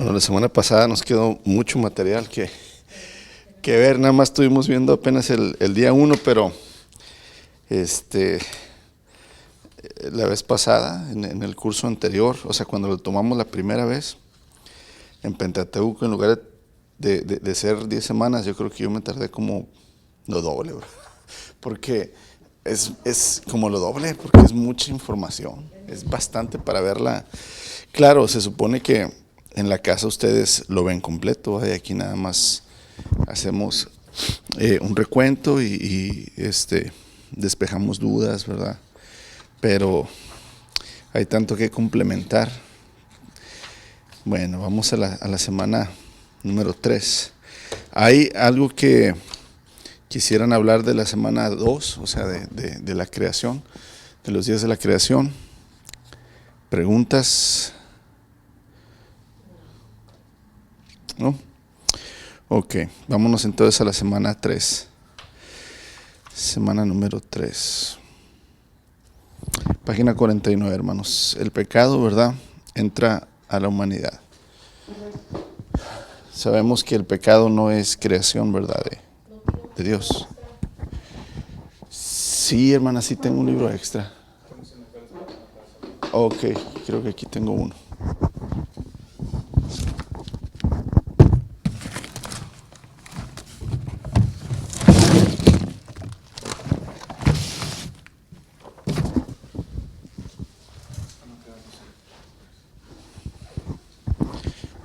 Bueno, la semana pasada nos quedó mucho material que ver, nada más estuvimos viendo apenas el día 1, pero este, la vez pasada, en el curso anterior, o sea, cuando lo tomamos la primera vez, en Pentateuco, en lugar de ser 10 semanas, yo creo que yo me tardé como lo doble, bro. Porque es como lo doble, porque es mucha información, es bastante para verla. Claro, se supone que en la casa ustedes lo ven completo, y aquí nada más hacemos un recuento y despejamos dudas, ¿verdad? Pero hay tanto que complementar. Bueno, vamos a la semana número 3. Hay algo que quisieran hablar de la semana 2, o sea, de la creación, de los días de la creación. ¿Preguntas? ¿No? Ok, vámonos entonces a la semana 3. Semana número 3. Página 49, hermanos. El pecado, ¿verdad?, entra a la humanidad. Sabemos que el pecado no es creación, ¿verdad?, de Dios. Sí, hermana, sí tengo un libro extra. Ok, creo que aquí tengo uno.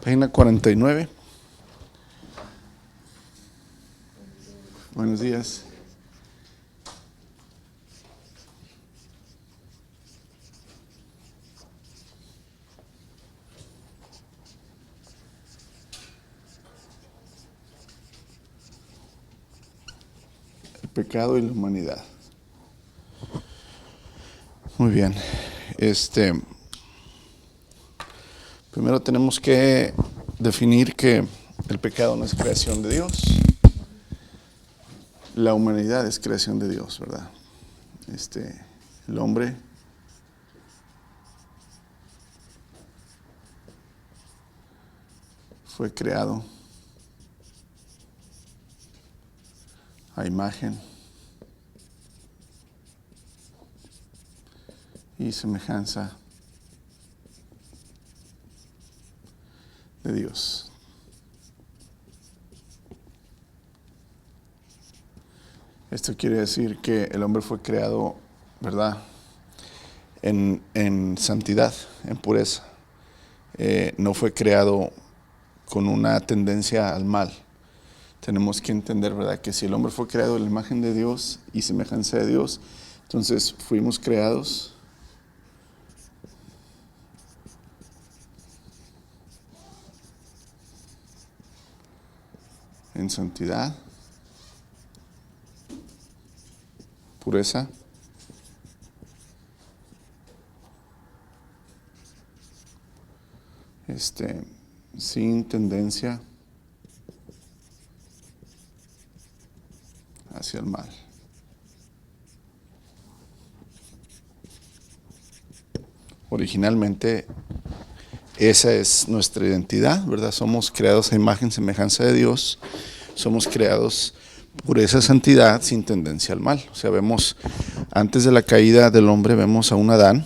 Página 49. Buenos días. El pecado y la humanidad. Muy bien. Primero tenemos que definir que el pecado no es creación de Dios. La humanidad es creación de Dios, ¿verdad? El hombre fue creado a imagen y semejanza de Dios. Esto quiere decir que el hombre fue creado, ¿verdad?, en santidad, en pureza. No fue creado con una tendencia al mal. Tenemos que entender, ¿verdad?, que si el hombre fue creado en la imagen de Dios y semejanza de Dios, entonces fuimos creados en santidad, pureza, sin tendencia hacia el mal. Originalmente esa es nuestra identidad, ¿verdad? Somos creados a imagen, semejanza de Dios. Somos creados por esa santidad sin tendencia al mal. O sea, vemos, antes de la caída del hombre, vemos a un Adán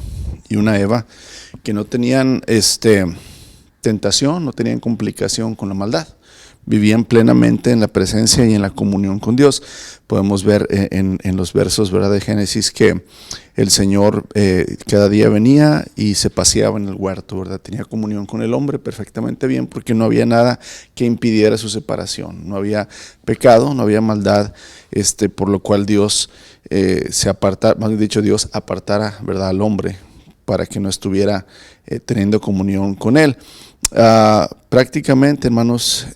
y una Eva que no tenían tentación, no tenían complicación con la maldad. Vivían plenamente en la presencia y en la comunión con Dios. Podemos ver en los versos, ¿verdad?, de Génesis, que el Señor cada día venía y se paseaba en el huerto, ¿verdad? Tenía comunión con el hombre perfectamente bien, porque no había nada que impidiera su separación. No había pecado, no había maldad, por lo cual Dios se apartara, más dicho, Dios apartara, ¿verdad?, al hombre para que no estuviera teniendo comunión con él. Prácticamente, hermanos,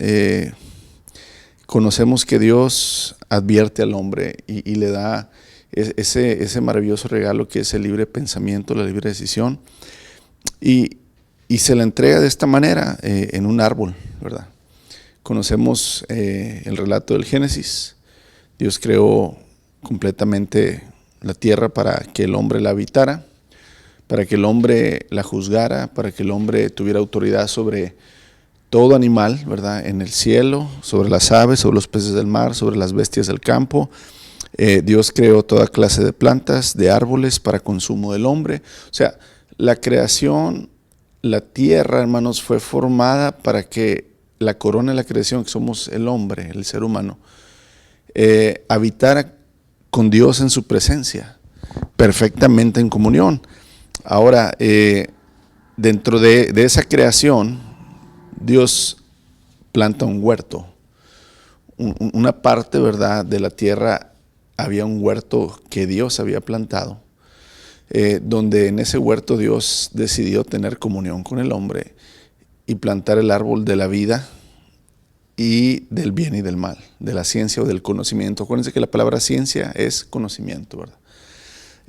conocemos que Dios advierte al hombre y le da ese maravilloso regalo que es el libre pensamiento, la libre decisión, y se le entrega de esta manera en un árbol, ¿verdad? Conocemos el relato del Génesis. Dios creó completamente la tierra para que el hombre la habitara, para que el hombre la juzgara, para que el hombre tuviera autoridad sobre todo animal, ¿verdad? En el cielo, sobre las aves, sobre los peces del mar, sobre las bestias del campo. Dios creó toda clase de plantas, de árboles para consumo del hombre. O sea, la creación, la tierra, hermanos, fue formada para que la corona de la creación, que somos el hombre, el ser humano, habitara con Dios en su presencia, perfectamente en comunión. Ahora, dentro de esa creación, Dios planta un huerto. Una parte, ¿verdad?, de la tierra había un huerto que Dios había plantado, donde en ese huerto Dios decidió tener comunión con el hombre y plantar el árbol de la vida y del bien y del mal, de la ciencia o del conocimiento. Acuérdense que la palabra ciencia es conocimiento, ¿verdad?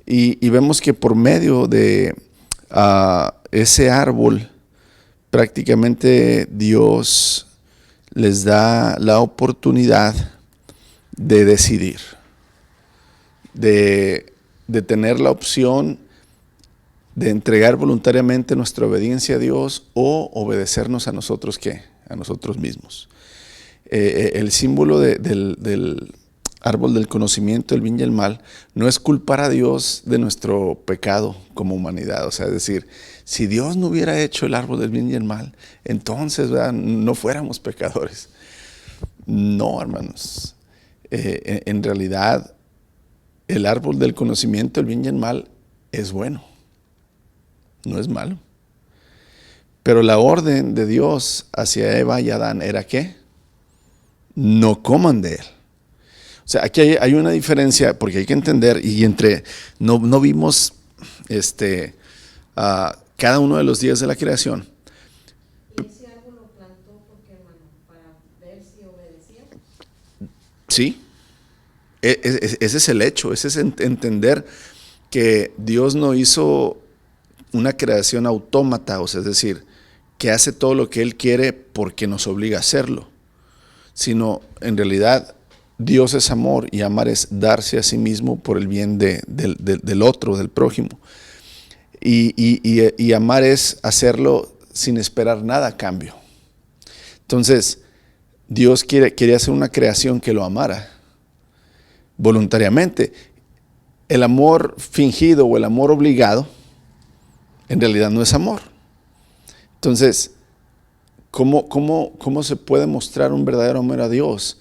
Y vemos que por medio de ese árbol, prácticamente Dios les da la oportunidad de decidir, de tener la opción de entregar voluntariamente nuestra obediencia a Dios o obedecernos a nosotros, ¿qué? A nosotros mismos. El símbolo del árbol del conocimiento, el bien y el mal, no es culpar a Dios de nuestro pecado como humanidad. O sea, es decir, si Dios no hubiera hecho el árbol del bien y el mal, entonces, ¿verdad?, no fuéramos pecadores. No, hermanos. En realidad, el árbol del conocimiento, el bien y el mal, es bueno. No es malo. Pero la orden de Dios hacia Eva y Adán era ¿qué? No coman de él. O sea, aquí hay una diferencia, porque hay que entender, y no vimos cada uno de los días de la creación. ¿Y ese árbol lo plantó porque, hermano, para ver si obedecía? Sí, ese es el hecho, ese es entender que Dios no hizo una creación autómata, o sea, es decir, que hace todo lo que Él quiere porque nos obliga a hacerlo, sino en realidad Dios es amor y amar es darse a sí mismo por el bien del otro, del prójimo. Y amar es hacerlo sin esperar nada a cambio. Entonces, Dios quería hacer una creación que lo amara voluntariamente. El amor fingido o el amor obligado en realidad no es amor. Entonces, ¿cómo se puede mostrar un verdadero amor a Dios?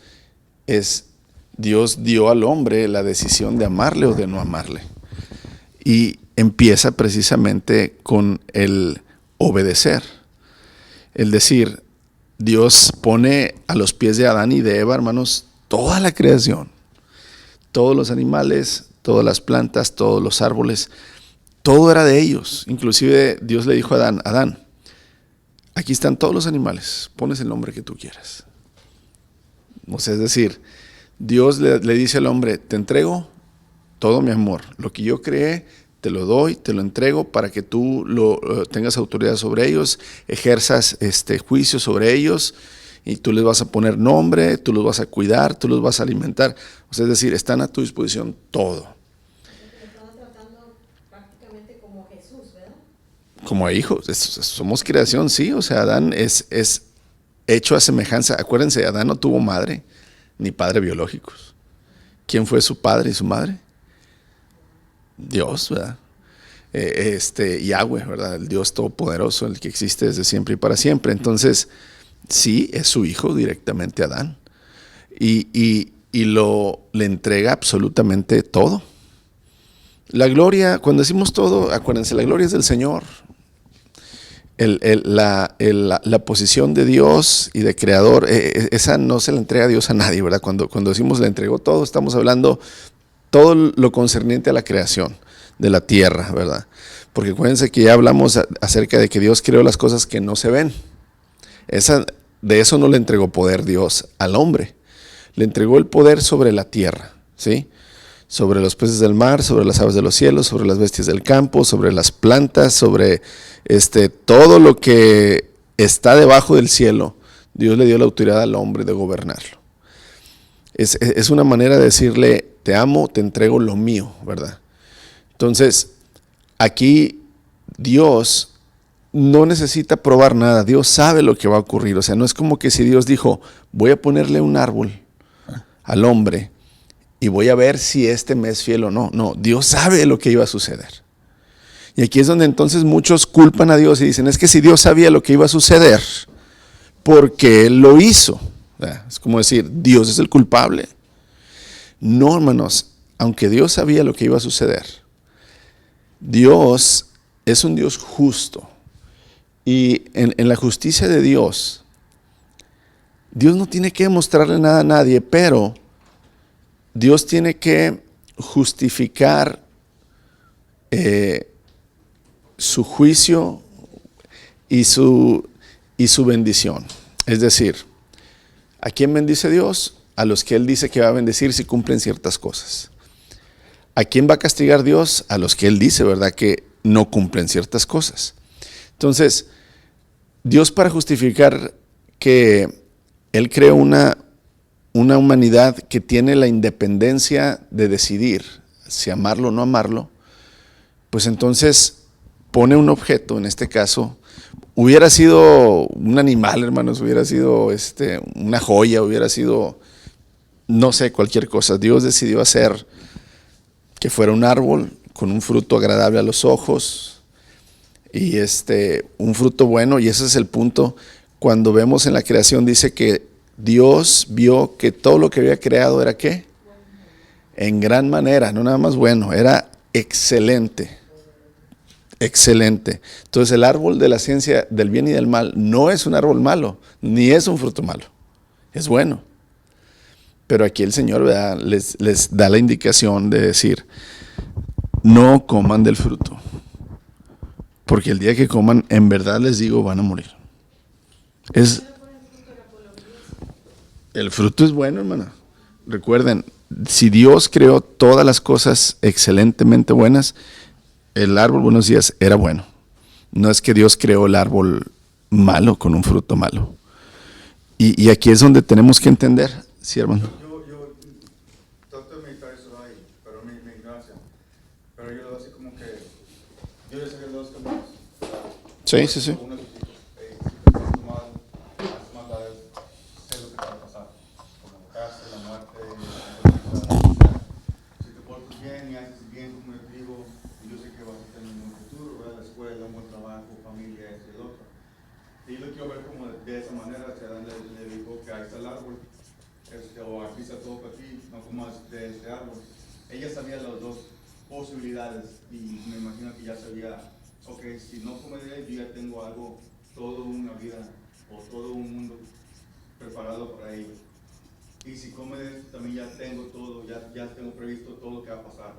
Dios dio al hombre la decisión de amarle o de no amarle. Y empieza precisamente con el obedecer. El decir, Dios pone a los pies de Adán y de Eva, hermanos, toda la creación. Todos los animales, todas las plantas, todos los árboles, todo era de ellos. Inclusive Dios le dijo a Adán, aquí están todos los animales, pones el nombre que tú quieras. O sea, es decir, Dios le dice al hombre, te entrego todo mi amor, lo que yo creé, te lo doy, te lo entrego para que tú tengas autoridad sobre ellos, ejerzas juicio sobre ellos y tú les vas a poner nombre, tú los vas a cuidar, tú los vas a alimentar. O sea, es decir, están a tu disposición todo. Le estaban tratando prácticamente como Jesús, ¿verdad? Como hijos, somos creación, sí. O sea, Adán es hecho a semejanza. Acuérdense, Adán no tuvo madre ni padre biológicos. ¿Quién fue su padre y su madre? Dios, ¿verdad? Yahweh, ¿verdad? El Dios todopoderoso, el que existe desde siempre y para siempre. Entonces, sí, es su hijo directamente Adán. Y le entrega absolutamente todo. La gloria, cuando decimos todo, acuérdense, la gloria es del Señor. La posición de Dios y de creador, esa no se le entrega a Dios a nadie, ¿verdad? Cuando decimos le entregó todo, estamos hablando todo lo concerniente a la creación de la tierra, ¿verdad? Porque acuérdense que ya hablamos acerca de que Dios creó las cosas que no se ven. De eso no le entregó poder Dios al hombre. Le entregó el poder sobre la tierra, ¿sí? Sobre los peces del mar, sobre las aves de los cielos, sobre las bestias del campo, sobre las plantas, sobre todo lo que está debajo del cielo. Dios le dio la autoridad al hombre de gobernarlo. Es una manera de decirle, te amo, te entrego lo mío, ¿verdad? Entonces, aquí Dios no necesita probar nada. Dios sabe lo que va a ocurrir. O sea, no es como que si Dios dijo, voy a ponerle un árbol al hombre y voy a ver si este me es fiel o no. No, Dios sabe lo que iba a suceder. Y aquí es donde entonces muchos culpan a Dios y dicen, es que si Dios sabía lo que iba a suceder, ¿por qué Él lo hizo? Es como decir, Dios es el culpable. No, hermanos, aunque Dios sabía lo que iba a suceder, Dios es un Dios justo. Y en la justicia de Dios, Dios no tiene que demostrarle nada a nadie, pero Dios tiene que justificar su juicio y su bendición. Es decir, ¿a quién bendice Dios? A los que Él dice que va a bendecir si cumplen ciertas cosas. ¿A quién va a castigar Dios? A los que Él dice, ¿verdad?, que no cumplen ciertas cosas. Entonces, Dios, para justificar que Él creó una humanidad que tiene la independencia de decidir si amarlo o no amarlo, pues entonces pone un objeto, en este caso, hubiera sido un animal, hermanos, hubiera sido una joya, hubiera sido, no sé, cualquier cosa. Dios decidió hacer que fuera un árbol con un fruto agradable a los ojos y un fruto bueno, y ese es el punto. Cuando vemos en la creación, dice que Dios vio que todo lo que había creado era ¿qué? En gran manera, no nada más bueno, era excelente. Excelente. Entonces el árbol de la ciencia del bien y del mal no es un árbol malo, ni es un fruto malo, es bueno. Pero aquí el Señor, ¿verdad?, les da la indicación de decir, no coman del fruto, porque el día que coman, en verdad les digo, van a morir. El fruto es bueno, hermana. Recuerden, si Dios creó todas las cosas excelentemente buenas, el árbol, buenos días, era bueno. No es que Dios creó el árbol malo con un fruto malo. Y aquí es donde tenemos que entender, sí, hermano. Yo trato de meditar eso ahí, pero mi ignorancia. Pero yo lo veo así como que yo ya sé que dos caminos. Sí, sí, sí. Uno es si te portas mal, haces maldades, sé lo que te va a pasar. Como la cárcel, la muerte, si te portas bien y haces bien, como yo digo, yo sé que vas a tener un buen futuro, ¿verdad? La escuela, un buen trabajo, familia, esto y lo otro. Y yo lo quiero ver como de esa manera, que Adán le dijo que ahí está el árbol, o aquí está todo para ti, no comas de este árbol. Ella sabía las dos posibilidades y me imagino que ya sabía, ok, si no come de él, yo ya tengo algo, toda una vida o todo un mundo preparado para ello. Y si come de esto, también ya tengo todo, ya tengo previsto todo lo que va a pasar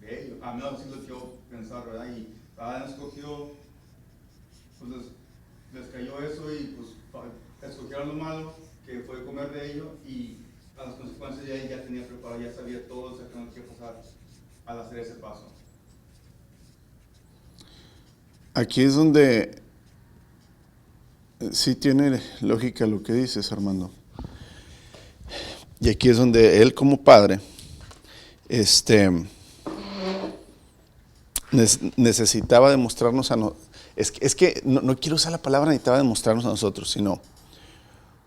de ello. A mí así lo quiero pensar, ¿verdad? Y Adán escogió, pues les cayó eso y pues escogieron lo malo, que fue comer de ello, y a las consecuencias ya él ya tenía preparado, ya sabía todo exactamente qué pasar al hacer ese paso. Aquí es donde sí tiene lógica lo que dices, Armando. Y aquí es donde él como padre necesitaba demostrarnos a nosotros. Es que no quiero usar la palabra necesitaba demostrarnos a nosotros, sino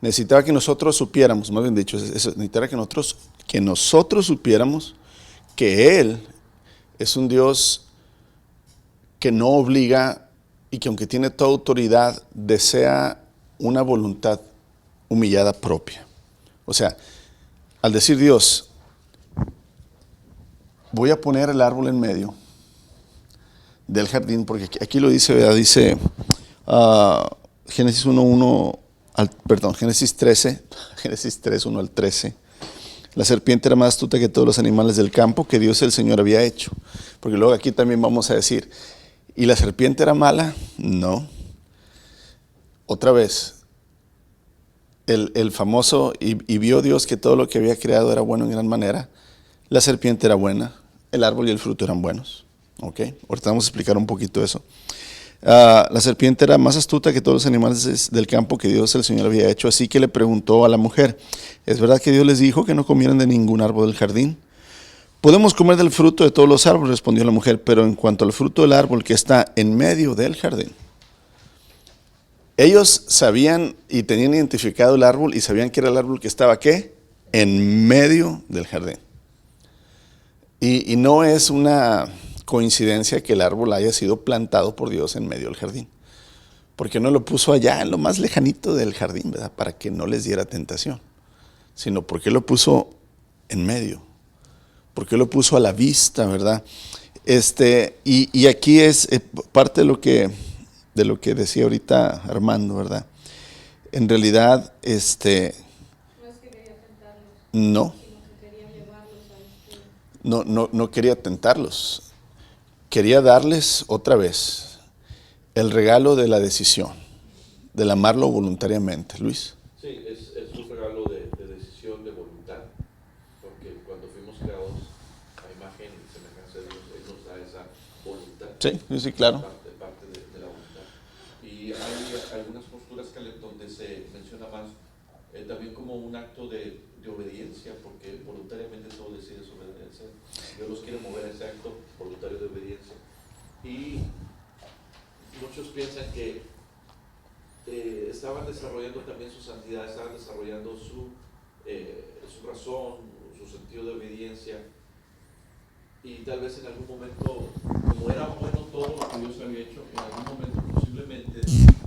necesitaba que nosotros supiéramos, más bien dicho, necesitaba que nosotros supiéramos que Él es un Dios que no obliga y que aunque tiene toda autoridad, desea una voluntad humillada propia. O sea, al decir Dios, voy a poner el árbol en medio del jardín, porque aquí lo dice, ¿verdad? Dice Génesis 1:1, Génesis 13, Génesis 3:1 al 13. La serpiente era más astuta que todos los animales del campo que Dios el Señor había hecho. Porque luego aquí también vamos a decir, ¿y la serpiente era mala? No. Otra vez, el famoso, y vio Dios que todo lo que había creado era bueno en gran manera. La serpiente era buena, el árbol y el fruto eran buenos. Ok, ahorita vamos a explicar un poquito eso. La serpiente era más astuta que todos los animales del campo que Dios el Señor había hecho, así que le preguntó a la mujer, ¿es verdad que Dios les dijo que no comieran de ningún árbol del jardín? Podemos comer del fruto de todos los árboles, respondió la mujer, pero en cuanto al fruto del árbol que está en medio del jardín, Ellos sabían y tenían identificado el árbol y sabían que era el árbol que estaba, ¿qué? En medio del jardín. Y no es una coincidencia que el árbol haya sido plantado por Dios en medio del jardín. Porque no lo puso allá en lo más lejanito del jardín, ¿verdad? Para que no les diera tentación. Sino porque lo puso en medio. Porque lo puso a la vista, ¿verdad? Y aquí es parte de lo que decía ahorita Armando, ¿verdad? En realidad, No es que quería tentarlos, no, sino que quería llevarlos a no quería tentarlos. Quería darles otra vez el regalo de la decisión, del amarlo voluntariamente. Luis. Sí, es un regalo de decisión, de voluntad, porque cuando fuimos creados a imagen y semejanza de Dios, Él nos da esa voluntad. Sí, claro. Parte de la voluntad. Y hay algunas posturas donde se menciona más también como un acto de obediencia, porque voluntariamente tú decides obedecer. Dios los quiere mover a ese acto voluntario de obediencia. Y muchos piensan que estaban desarrollando también su santidad, estaban desarrollando su razón, su sentido de obediencia, y tal vez en algún momento, como era bueno todo lo que Dios había hecho, en algún momento posiblemente,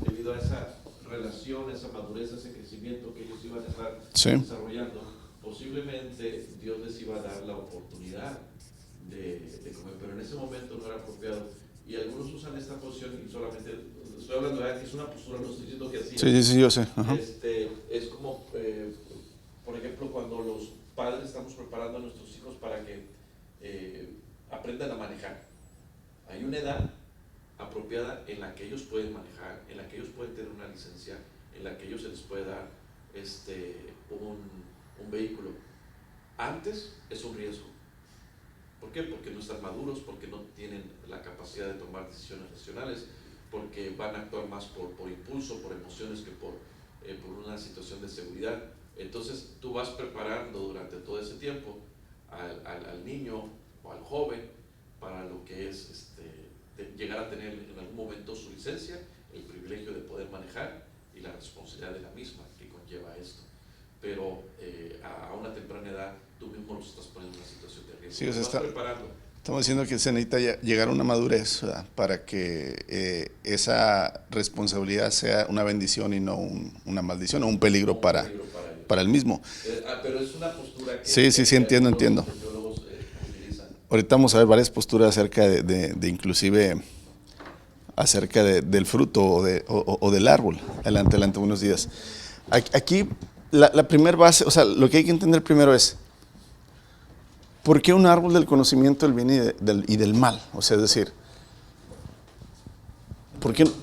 debido a esa relación, esa madurez, ese crecimiento que ellos iban a estar desarrollando, posiblemente Dios les iba a dar la oportunidad de comer, pero en ese momento no era apropiado. Y algunos usan esta posición, y solamente estoy hablando de que es una postura, no estoy diciendo que así. Sí, yo sé. Ajá. Es como, por ejemplo, cuando los padres estamos preparando a nuestros hijos para que aprendan a manejar. Hay una edad apropiada en la que ellos pueden manejar, en la que ellos pueden tener una licencia, en la que ellos se les puede dar un vehículo. Antes es un riesgo. ¿Por qué? Porque no están maduros, porque no tienen la capacidad de tomar decisiones racionales, porque van a actuar más por impulso, por emociones que por una situación de seguridad. Entonces tú vas preparando durante todo ese tiempo al niño o al joven para lo que es llegar a tener en algún momento su licencia, el privilegio de poder manejar y la responsabilidad de la misma que conlleva esto. Pero a una temprana edad tú mismo los estás poniendo en una situación de riesgo. Sí, o sea, estás preparando. Estamos diciendo que se necesita llegar a una madurez, ¿verdad? Para que esa responsabilidad sea una bendición y no una maldición o un peligro para el mismo. Pero es una postura que Sí, entiendo. Los teólogos utilizan. Ahorita vamos a ver varias posturas acerca de inclusive acerca del fruto o del árbol. Adelante, buenos días. Aquí la primera base, o sea, lo que hay que entender primero es ¿por qué un árbol del conocimiento del bien y del mal? O sea, es decir,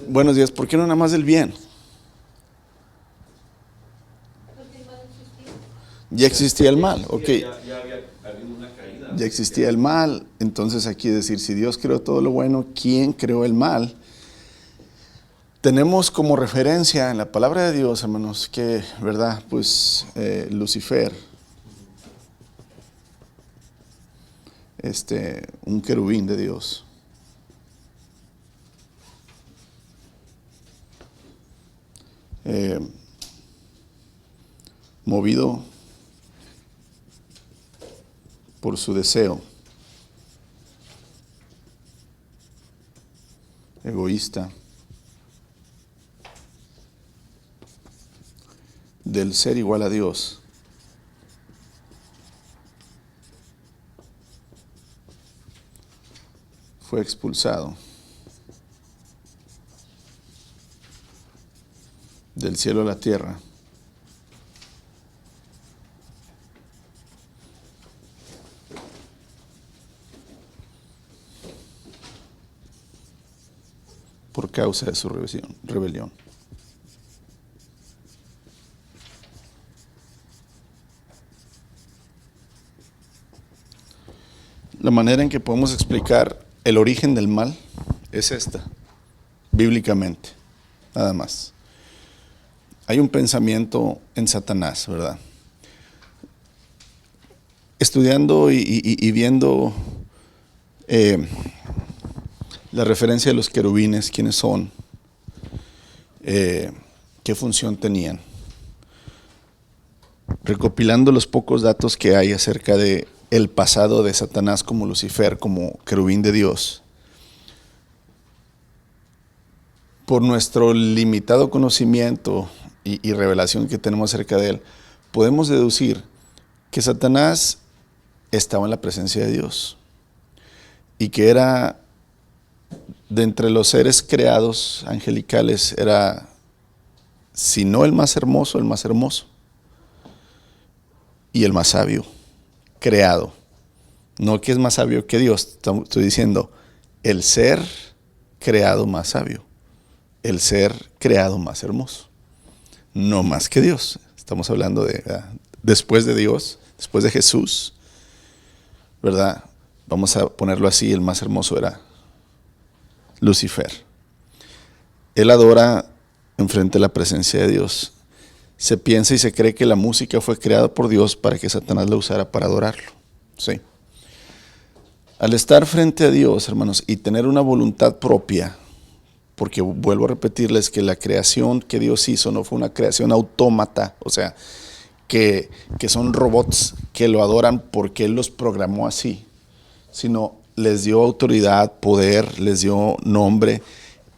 buenos días, ¿por qué no nada más del bien? Porque el mal existía. Ya existía el mal, ok. Ya había habido una caída. Ya existía el mal, entonces aquí decir, si Dios creó todo lo bueno, ¿quién creó el mal? Tenemos como referencia en la palabra de Dios, hermanos, que, ¿verdad? Pues Lucifer, un querubín de Dios, movido por su deseo egoísta del ser igual a Dios, fue expulsado del cielo a la tierra por causa de su rebelión. La manera en que podemos explicar el origen del mal es esta, bíblicamente, nada más. Hay un pensamiento en Satanás, ¿verdad? Estudiando y viendo la referencia de los querubines, quiénes son, ¿Qué función tenían? Recopilando los pocos datos que hay acerca de el pasado de Satanás como Lucifer, como querubín de Dios, por nuestro limitado conocimiento y revelación que tenemos acerca de él, podemos deducir que Satanás estaba en la presencia de Dios y que era, de entre los seres creados angelicales, era, si no el más hermoso, el más hermoso y el más sabio creado. No que es más sabio que Dios, estoy diciendo el ser creado más sabio, el ser creado más hermoso, no más que Dios. Estamos hablando de, ¿verdad?, después de Dios, después de Jesús, ¿verdad? Vamos a ponerlo así, el más hermoso era Lucifer. Él adora enfrente de la presencia de Dios. Se piensa y se cree que la música fue creada por Dios para que Satanás la usara para adorarlo. Sí. Al estar frente a Dios, hermanos, y tener una voluntad propia, porque vuelvo a repetirles que la creación que Dios hizo no fue una creación autómata, o sea, que son robots que lo adoran porque Él los programó así, sino les dio autoridad, poder, les dio nombre,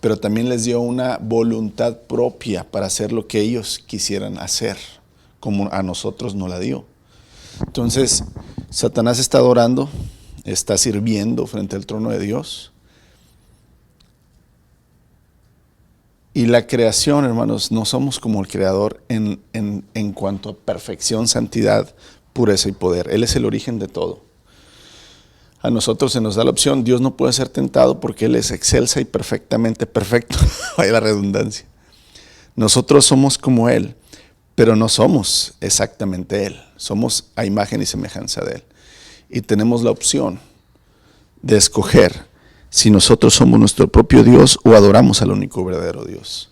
pero también les dio una voluntad propia para hacer lo que ellos quisieran hacer, como a nosotros no la dio. Entonces, Satanás está adorando, está sirviendo frente al trono de Dios. Y la creación, hermanos, no somos como el Creador en cuanto a perfección, santidad, pureza y poder. Él es el origen de todo. A nosotros se nos da la opción. Dios no puede ser tentado porque Él es excelsa y perfectamente perfecto. Vaya la redundancia. Nosotros somos como Él, pero no somos exactamente Él. Somos a imagen y semejanza de Él. Y tenemos la opción de escoger si nosotros somos nuestro propio Dios o adoramos al único verdadero Dios.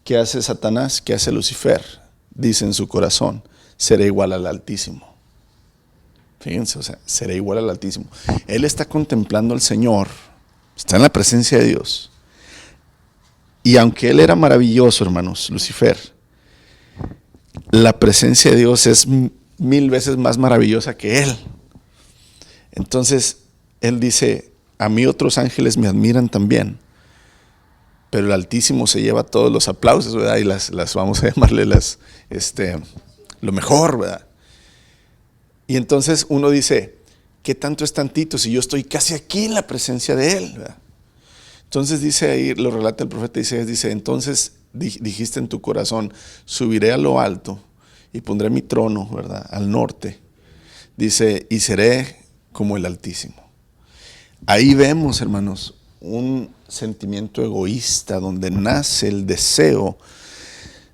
¿Qué hace Satanás? ¿Qué hace Lucifer? Dice en su corazón, seré igual al Altísimo. Fíjense, o sea, seré igual al Altísimo. Él está contemplando al Señor, está en la presencia de Dios. Y aunque él era maravilloso, hermanos, Lucifer, la presencia de Dios es 1000 veces más maravillosa que él. Entonces, él dice, a mí otros ángeles me admiran también, pero el Altísimo se lleva todos los aplausos, ¿verdad? Y las vamos a llamarle lo mejor, ¿verdad? Y entonces uno dice, ¿qué tanto es tantito si yo estoy casi aquí en la presencia de Él, ¿verdad? Entonces dice ahí, lo relata el profeta Isaías, dice, entonces dijiste en tu corazón, subiré a lo alto y pondré mi trono, ¿verdad?, al norte. Dice, y seré como el Altísimo. Ahí vemos, hermanos, un sentimiento egoísta donde nace el deseo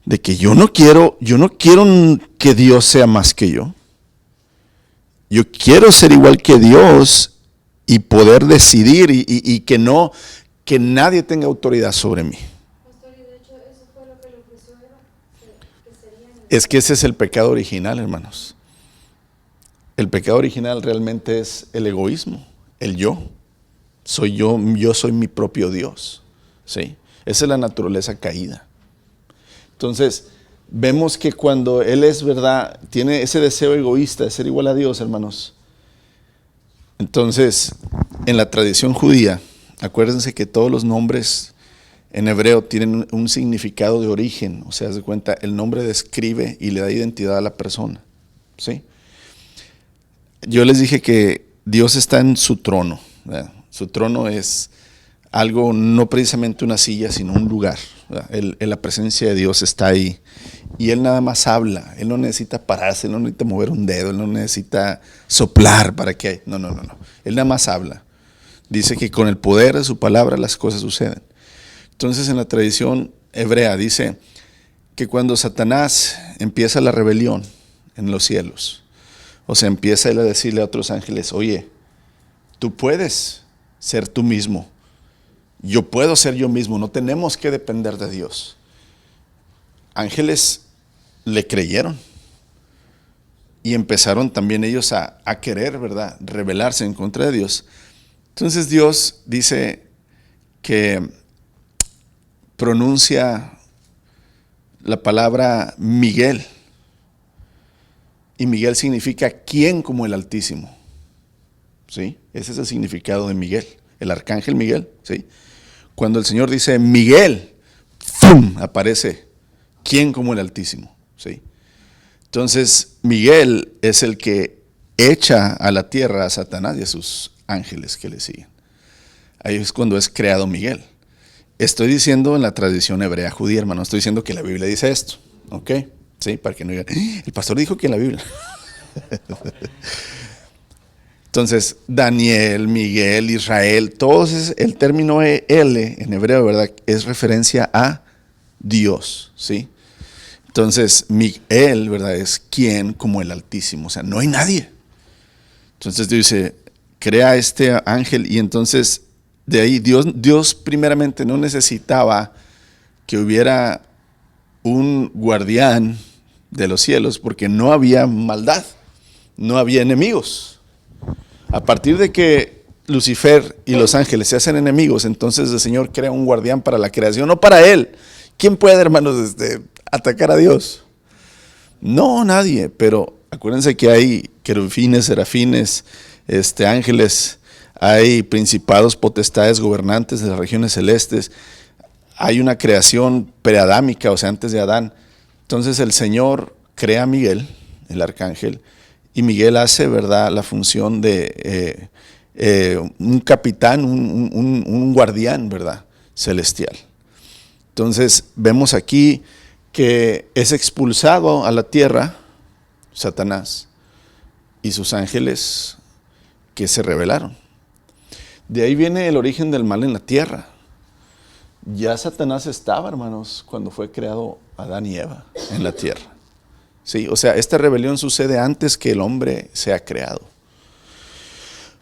de que yo no quiero que Dios sea más que yo. Yo quiero ser igual que Dios y poder decidir y que nadie tenga autoridad sobre mí. Pastor, y de hecho eso fue lo que le ofreció Eva, que serían... Es que ese es el pecado original, hermanos. El pecado original realmente es el egoísmo, el yo. Soy yo soy mi propio Dios. ¿Sí? Esa es la naturaleza caída. Entonces, vemos que cuando Él es verdad, tiene ese deseo egoísta de ser igual a Dios, hermanos. Entonces, en la tradición judía, acuérdense que todos los nombres en hebreo tienen un significado de origen. O sea, haz de cuenta, el nombre describe y le da identidad a la persona. ¿Sí? Yo les dije que Dios está en su trono, ¿verdad? Su trono es algo, no precisamente una silla, sino un lugar. La presencia de Dios está ahí. Y Él nada más habla. Él no necesita pararse, Él no necesita mover un dedo, Él no necesita soplar para que... No. Él nada más habla. Dice que con el poder de su palabra las cosas suceden. Entonces en la tradición hebrea dice que cuando Satanás empieza la rebelión en los cielos, o sea, empieza Él a decirle a otros ángeles, oye, tú puedes ser tú mismo. Yo puedo ser yo mismo, no tenemos que depender de Dios. Ángeles le creyeron y empezaron también ellos a querer, ¿verdad?, rebelarse en contra de Dios. Entonces Dios dice que pronuncia la palabra Miguel. Y Miguel significa ¿quién como el Altísimo? ¿Sí? Ese es el significado de Miguel, el arcángel Miguel. ¿Sí? Cuando el Señor dice Miguel, ¡fum!, aparece ¿quién como el Altísimo? ¿Sí? Entonces Miguel es el que echa a la tierra a Satanás y a sus ángeles que le siguen. Ahí es cuando es creado Miguel. Estoy diciendo en la tradición hebrea judía, hermano, estoy diciendo que la Biblia dice esto, ¿ok? Sí, para que no digan, el pastor dijo que en la Biblia. Entonces, Daniel, Miguel, Israel, todos el término L en hebreo, ¿verdad?, es referencia a Dios, ¿sí? Entonces, Miguel, ¿verdad?, es quien como el Altísimo, o sea, no hay nadie. Entonces Dios dice, crea este ángel, y entonces de ahí Dios primeramente no necesitaba que hubiera un guardián de los cielos, porque no había maldad, no había enemigos. A partir de que Lucifer y los ángeles se hacen enemigos, entonces el Señor crea un guardián para la creación, no para él. ¿Quién puede, hermanos, atacar a Dios? No, nadie, pero acuérdense que hay querubines, serafines, ángeles, hay principados, potestades, gobernantes de las regiones celestes, hay una creación preadámica, o sea, antes de Adán. Entonces el Señor crea a Miguel, el arcángel, y Miguel hace, ¿verdad?, la función de un capitán, un guardián, ¿verdad?, celestial. Entonces vemos aquí que es expulsado a la tierra Satanás y sus ángeles que se rebelaron. De ahí viene el origen del mal en la tierra. Ya Satanás estaba, hermanos, cuando fue creado Adán y Eva en la tierra. Sí, o sea, esta rebelión sucede antes que el hombre sea creado.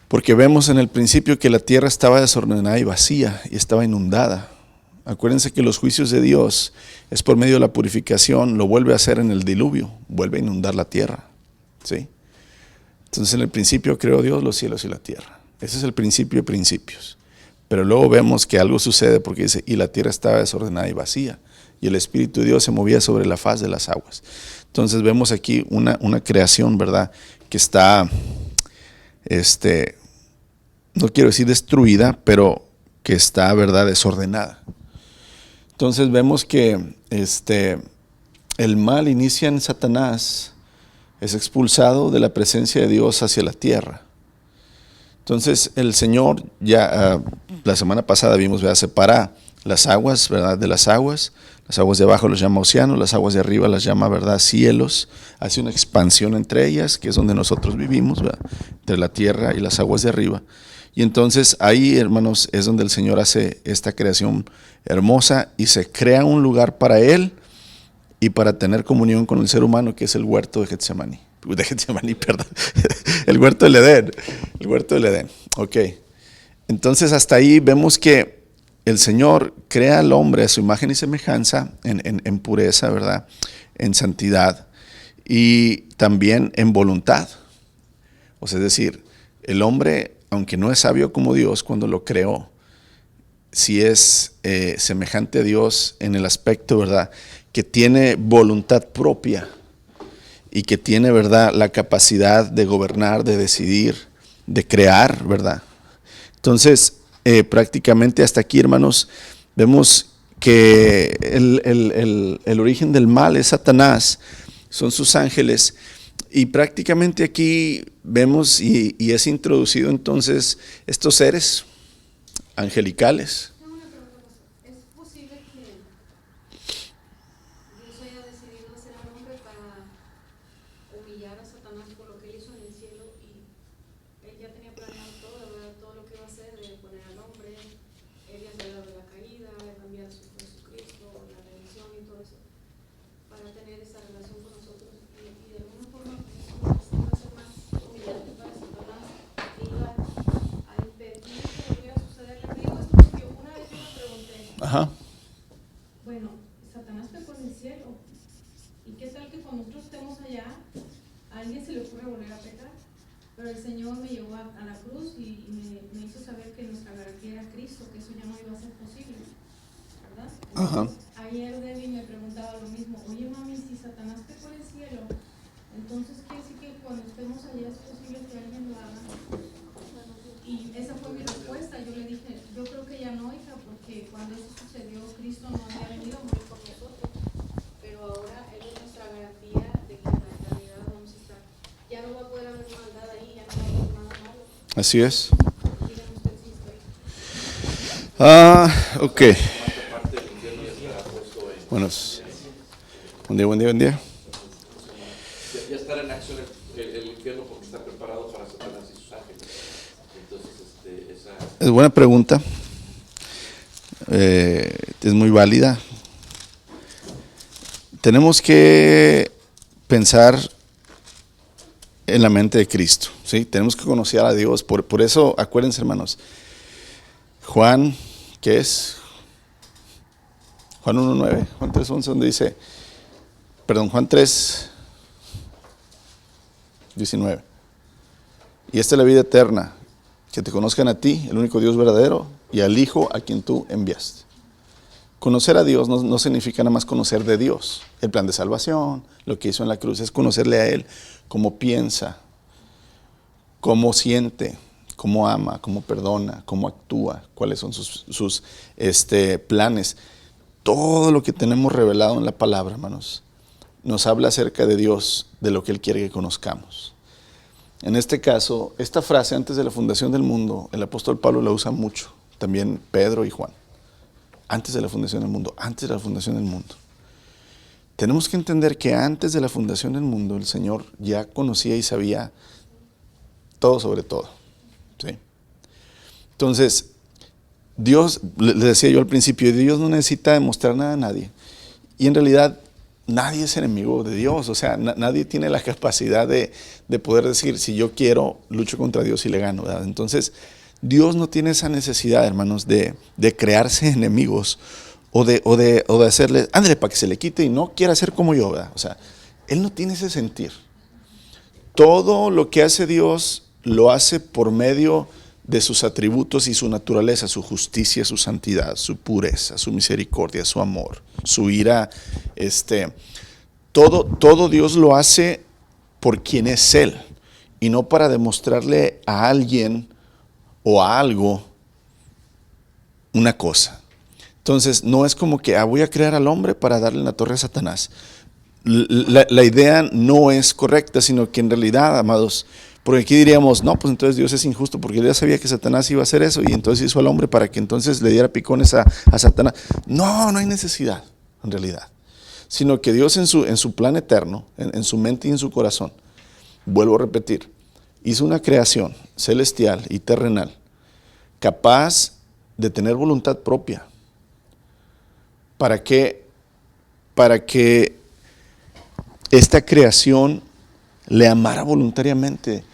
Porque vemos en el principio que la tierra estaba desordenada y vacía y estaba inundada. Acuérdense que los juicios de Dios es por medio de la purificación, lo vuelve a hacer en el diluvio, vuelve a inundar la tierra. ¿Sí? Entonces en el principio creó Dios los cielos y la tierra. Ese es el principio de principios. Pero luego vemos que algo sucede porque dice, y la tierra estaba desordenada y vacía, y el Espíritu de Dios se movía sobre la faz de las aguas. Entonces vemos aquí una creación, ¿verdad?, que está, no quiero decir destruida, pero que está, ¿verdad?, desordenada. Entonces vemos que el mal inicia en Satanás, es expulsado de la presencia de Dios hacia la tierra. Entonces el Señor ya la semana pasada vimos, ¿verdad?, separa las aguas, ¿verdad?, de las aguas de abajo las llama océanos, las aguas de arriba las llama, ¿verdad?, cielos. Hace una expansión entre ellas, que es donde nosotros vivimos, ¿verdad?, entre la tierra y las aguas de arriba. Y entonces ahí, hermanos, es donde el Señor hace esta creación hermosa y se crea un lugar para Él y para tener comunión con el ser humano, que es el huerto de Getsemaní. Perdón. El huerto del Edén. El huerto del Edén. Ok. Entonces hasta ahí vemos que el Señor crea al hombre a su imagen y semejanza, en pureza, ¿verdad?, en santidad y también en voluntad. O sea, es decir, el hombre, aunque no es sabio como Dios cuando lo creó, sí es semejante a Dios en el aspecto, ¿verdad?, que tiene voluntad propia y que tiene, ¿verdad?, la capacidad de gobernar, de decidir, de crear, ¿verdad? Entonces, prácticamente hasta aquí, hermanos, vemos que el origen del mal es Satanás, son sus ángeles, y prácticamente aquí vemos y es introducido entonces estos seres angelicales. Tengo una pregunta, pastor. ¿Es posible que Dios haya decidido hacer al hombre para humillar a Satanás por lo que él hizo en el cielo y él ya tenía planeado todo, ¿verdad?, todo lo que iba a hacer, de poner al hombre, él ya había dado la caída, de cambiar a Jesucristo, la redención y todo eso, para tener esa relación con nosotros y de alguna forma iba a ser más humillante para Satanás, que iba a impedir que volviera a suceder. Le digo esto porque una vez yo me pregunté, Ajá. bueno, Satanás pecó en el cielo, ¿y qué tal que cuando nosotros estemos allá, a alguien se le ocurre volver a pecar? Pero el Señor me llevó a la cruz y me hizo saber que nuestra garantía era Cristo, que eso ya no iba a ser posible, ¿verdad? Ajá. Entonces, ahí ayer Debbie me preguntaba lo mismo. Oye, mami, si Satanás te pone el cielo, entonces quiere decir que cuando estemos allá es posible que alguien lo haga. Y esa fue mi respuesta. Yo le dije, yo creo que ya no, hija, porque cuando eso sucedió, Cristo no había venido a morir por nosotros. Pero ahora Él es nuestra garantía de que en la eternidad vamos a estar. Ya no va a poder haber maldad ahí, ya no va a haber nada malo. Así es. Dígame usted si estoy. Ok. Parte del infierno ya estará puesto en, Buenos. Buen día. ya estará en acción el infierno porque está preparado para Satanás y sus ángeles. Entonces, esa Es buena pregunta. Es muy válida. Tenemos que pensar en la mente de Cristo, ¿sí? Tenemos que conocer a Dios. Por eso, acuérdense, hermanos, Juan, ¿qué es? Juan 1:9, Juan 3:11, donde dice, Juan 3:19. Y esta es la vida eterna, que te conozcan a ti, el único Dios verdadero, y al Hijo a quien tú enviaste. Conocer a Dios no significa nada más conocer de Dios, el plan de salvación, lo que hizo en la cruz, es conocerle a Él, cómo piensa, cómo siente, cómo ama, cómo perdona, cómo actúa, cuáles son sus planes. Todo lo que tenemos revelado en la palabra, hermanos, nos habla acerca de Dios, de lo que Él quiere que conozcamos. En este caso, esta frase, antes de la fundación del mundo, el apóstol Pablo la usa mucho, también Pedro y Juan. Antes de la fundación del mundo, antes de la fundación del mundo. Tenemos que entender que antes de la fundación del mundo, el Señor ya conocía y sabía todo sobre todo, ¿sí? Entonces, Dios, le decía yo al principio, Dios no necesita demostrar nada a nadie. Y en realidad, nadie es enemigo de Dios. O sea, nadie tiene la capacidad de poder decir, si yo quiero, lucho contra Dios y le gano, ¿verdad? Entonces, Dios no tiene esa necesidad, hermanos, de crearse enemigos o de hacerle, ándale, para que se le quite y no quiera ser como yo, ¿verdad? O sea, Él no tiene ese sentir. Todo lo que hace Dios lo hace por medio de sus atributos y su naturaleza, su justicia, su santidad, su pureza, su misericordia, su amor, su ira. Todo Dios lo hace por quien es Él y no para demostrarle a alguien o a algo una cosa. Entonces no es como que voy a crear al hombre para darle la torre a Satanás. La idea no es correcta, sino que en realidad, amados, porque aquí diríamos, no, pues entonces Dios es injusto porque Él ya sabía que Satanás iba a hacer eso y entonces hizo al hombre para que entonces le diera picones a Satanás. No hay necesidad, en realidad. Sino que Dios en su plan eterno, en su mente y en su corazón, vuelvo a repetir, hizo una creación celestial y terrenal capaz de tener voluntad propia. ¿Para qué? Para que esta creación le amara voluntariamente.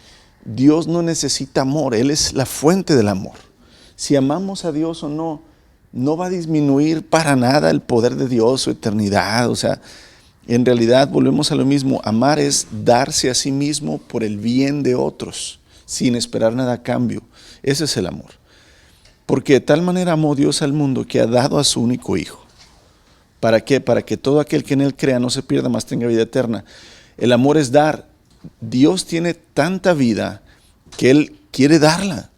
Dios no necesita amor, Él es la fuente del amor. Si amamos a Dios o no, no va a disminuir para nada el poder de Dios, su eternidad. O sea, en realidad volvemos a lo mismo. Amar es darse a sí mismo por el bien de otros, sin esperar nada a cambio. Ese es el amor. Porque de tal manera amó Dios al mundo que ha dado a su único Hijo. ¿Para qué? Para que todo aquel que en Él crea no se pierda, mas tenga vida eterna. El amor es dar. Dios tiene tanta vida que Él quiere darla,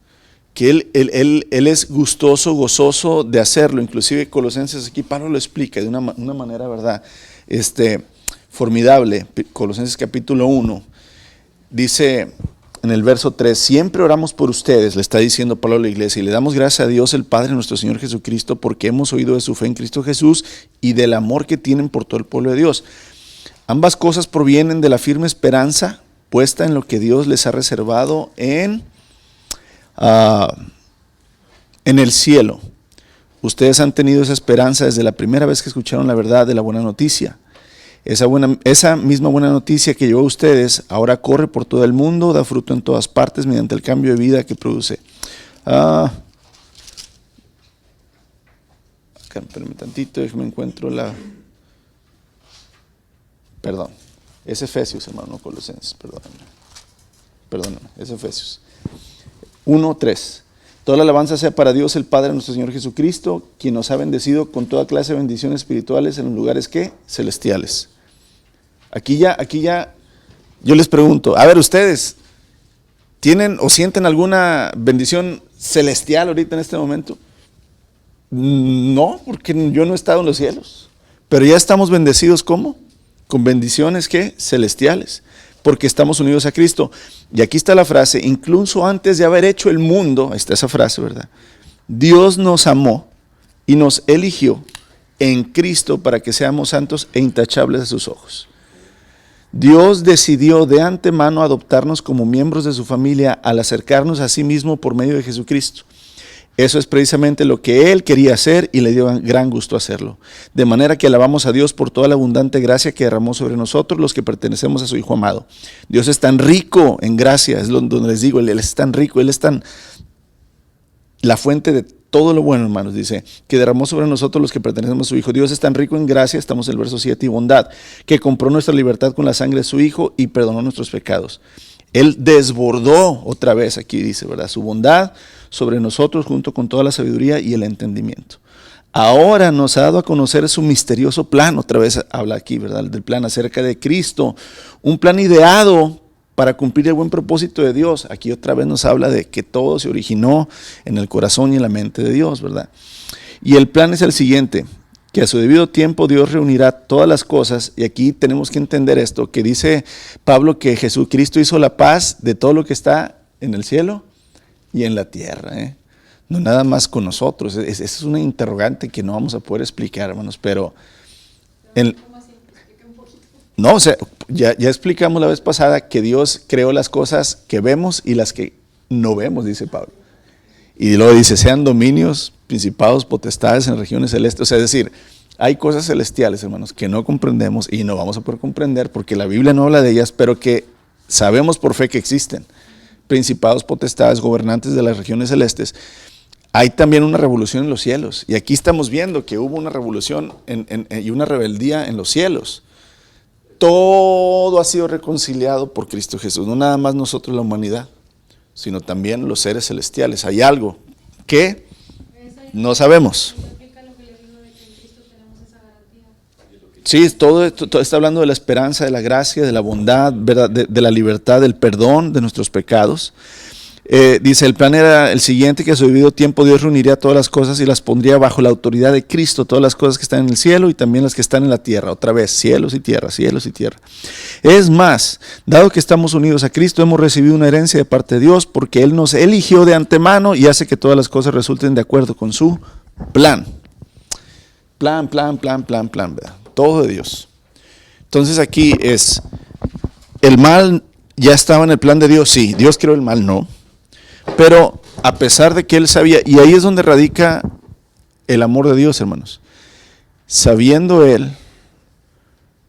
que Él es gustoso, gozoso de hacerlo. Inclusive Colosenses, aquí Pablo lo explica de una manera, ¿verdad? Formidable. Colosenses capítulo 1, dice en el verso 3, siempre oramos por ustedes, le está diciendo Pablo a la iglesia, y le damos gracias a Dios el Padre nuestro Señor Jesucristo, porque hemos oído de su fe en Cristo Jesús y del amor que tienen por todo el pueblo de Dios. Ambas cosas provienen de la firme esperanza puesta en lo que Dios les ha reservado en el cielo. Ustedes han tenido esa esperanza desde la primera vez que escucharon la verdad de la buena noticia. Esa misma buena noticia que llegó a ustedes ahora corre por todo el mundo, da fruto en todas partes mediante el cambio de vida que produce. Espérame tantito, déjame encuentro Perdón, es Efesios, hermano, no Colosenses, perdóname, es Efesios 1:3. Toda la alabanza sea para Dios el Padre, nuestro Señor Jesucristo, quien nos ha bendecido con toda clase de bendiciones espirituales en los lugares ¿qué? Celestiales. Aquí ya, yo les pregunto, a ver, ustedes, ¿tienen o sienten alguna bendición celestial ahorita en este momento? No, porque yo no he estado en los cielos, pero ya estamos bendecidos, ¿cómo? Con bendiciones ¿qué? Celestiales, porque estamos unidos a Cristo. Y aquí está la frase, incluso antes de haber hecho el mundo, ahí está esa frase, ¿verdad? Dios nos amó y nos eligió en Cristo para que seamos santos e intachables a sus ojos. Dios decidió de antemano adoptarnos como miembros de su familia al acercarnos a sí mismo por medio de Jesucristo. Eso es precisamente lo que Él quería hacer y le dio gran gusto hacerlo. De manera que alabamos a Dios por toda la abundante gracia que derramó sobre nosotros los que pertenecemos a su Hijo amado. Dios es tan rico en gracia, es donde les digo, Él es tan rico, Él es tan la fuente de todo lo bueno, hermanos, dice, que derramó sobre nosotros los que pertenecemos a su Hijo. Dios es tan rico en gracia, estamos en el verso 7, y bondad, que compró nuestra libertad con la sangre de su Hijo y perdonó nuestros pecados. Él desbordó otra vez, aquí dice, ¿verdad? Su bondad sobre nosotros junto con toda la sabiduría y el entendimiento. Ahora nos ha dado a conocer su misterioso plan, otra vez habla aquí, ¿verdad? Del plan acerca de Cristo, un plan ideado para cumplir el buen propósito de Dios. Aquí otra vez nos habla de que todo se originó en el corazón y en la mente de Dios, ¿verdad? Y el plan es el siguiente, que a su debido tiempo Dios reunirá todas las cosas, y aquí tenemos que entender esto, que dice Pablo que Jesucristo hizo la paz de todo lo que está en el cielo y en la tierra, ¿eh? No nada más con nosotros. Esa es una interrogante que no vamos a poder explicar, hermanos, pero no, o sea, ya explicamos la vez pasada que Dios creó las cosas que vemos y las que no vemos, dice Pablo. Y luego dice, sean dominios, principados, potestades en regiones celestes. O sea, es decir, hay cosas celestiales, hermanos, que no comprendemos y no vamos a poder comprender porque la Biblia no habla de ellas, pero que sabemos por fe que existen. Principados, potestades, gobernantes de las regiones celestes. Hay también una revolución en los cielos. Y aquí estamos viendo que hubo una revolución y una rebeldía en los cielos. Todo ha sido reconciliado por Cristo Jesús. No nada más nosotros, la humanidad, sino también los seres celestiales. Hay algo que no sabemos. Sí, todo está hablando de la esperanza, de la gracia, de la bondad, ¿verdad? De la libertad, del perdón de nuestros pecados. Dice, el plan era el siguiente, que a su debido tiempo Dios reuniría todas las cosas y las pondría bajo la autoridad de Cristo, todas las cosas que están en el cielo y también las que están en la tierra. Otra vez, cielos y tierra, cielos y tierra. Es más, dado que estamos unidos a Cristo, hemos recibido una herencia de parte de Dios porque Él nos eligió de antemano y hace que todas las cosas resulten de acuerdo con su plan. Plan, ¿verdad? Todo de Dios. Entonces aquí es, el mal ya estaba en el plan de Dios, sí, Dios creó el mal, no. Pero a pesar de que Él sabía, y ahí es donde radica el amor de Dios, hermanos. Sabiendo Él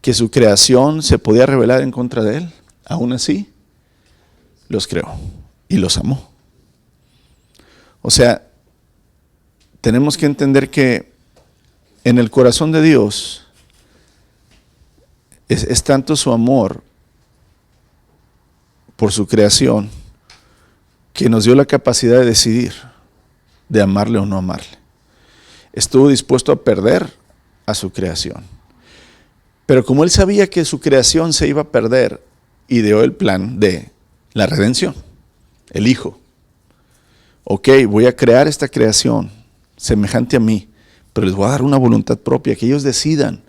que su creación se podía rebelar en contra de Él, aún así los creó y los amó. O sea, tenemos que entender que en el corazón de Dios es tanto su amor por su creación que nos dio la capacidad de decidir de amarle o no amarle. Estuvo dispuesto a perder a su creación. Pero como Él sabía que su creación se iba a perder, ideó el plan de la redención, el Hijo. Ok, voy a crear esta creación semejante a mí, pero les voy a dar una voluntad propia, que ellos decidan.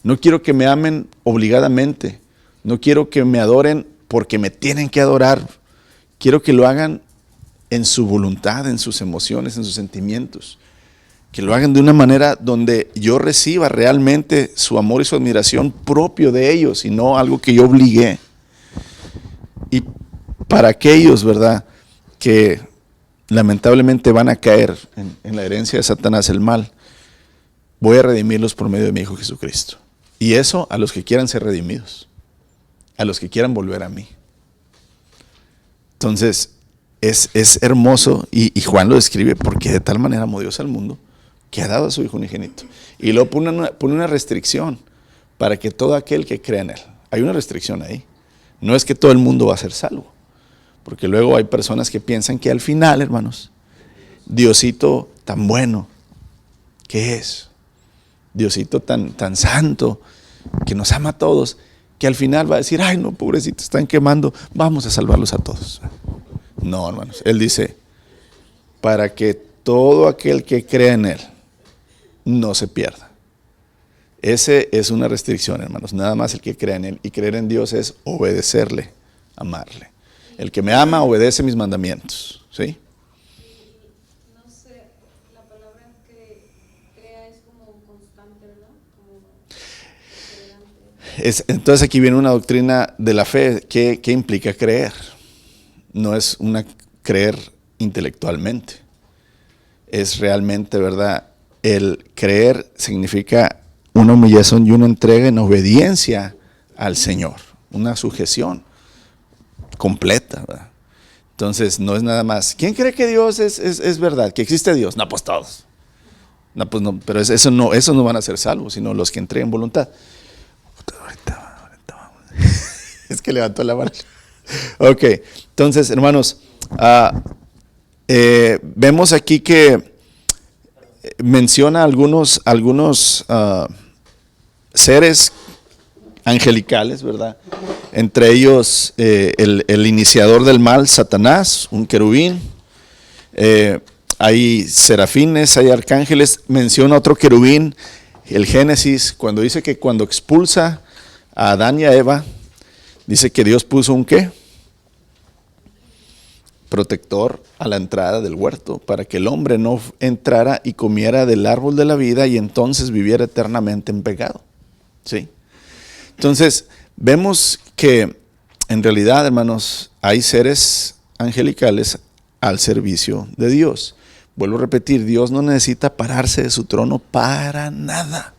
No quiero que me amen obligadamente, no quiero que me adoren porque me tienen que adorar. Quiero que lo hagan en su voluntad, en sus emociones, en sus sentimientos. Que lo hagan de una manera donde yo reciba realmente su amor y su admiración propio de ellos y no algo que yo obligué. Y para aquellos, ¿verdad?, que lamentablemente van a caer en la herencia de Satanás, el mal, voy a redimirlos por medio de mi Hijo Jesucristo. Y eso a los que quieran ser redimidos, a los que quieran volver a mí. Entonces, es hermoso, y Juan lo describe, porque de tal manera amó Dios al mundo, que ha dado a su Hijo unigénito. Y luego pone una restricción, para que todo aquel que crea en Él, hay una restricción ahí, no es que todo el mundo va a ser salvo, porque luego hay personas que piensan que al final, hermanos, Diosito tan bueno que es, Diosito tan santo, que nos ama a todos, que al final va a decir, ay no, pobrecitos, están quemando, vamos a salvarlos a todos. No, hermanos, Él dice, para que todo aquel que crea en Él no se pierda. Ese es una restricción, hermanos, nada más el que crea en Él. Y creer en Dios es obedecerle, amarle. El que me ama obedece mis mandamientos, ¿sí? No sé, la palabra que crea es como constante, ¿verdad? Como perseverante. Entonces aquí viene una doctrina de la fe. ¿Qué implica creer? No es una creer intelectualmente. Es realmente, ¿verdad? El creer significa una humillación y una entrega en obediencia al Señor. Una sujeción completa, ¿verdad? Entonces no es nada más. ¿Quién cree que Dios es verdad? ¿Que existe Dios? No, pues todos. No, pues no, pero eso no van a ser salvos, sino los que entreguen voluntad. Ahorita vamos. Es que levantó la mano. Ok, entonces hermanos, vemos aquí que menciona algunos seres angelicales, ¿verdad? Entre ellos el iniciador del mal, Satanás, un querubín. Hay serafines, hay arcángeles. Menciona otro querubín, el Génesis, cuando dice que cuando expulsa a Adán y a Eva, dice que Dios puso un ¿qué? Protector a la entrada del huerto, para que el hombre no entrara y comiera del árbol de la vida y entonces viviera eternamente en pecado. ¿Sí? Entonces, vemos que en realidad, hermanos, hay seres angelicales al servicio de Dios. Vuelvo a repetir, Dios no necesita pararse de su trono para nada.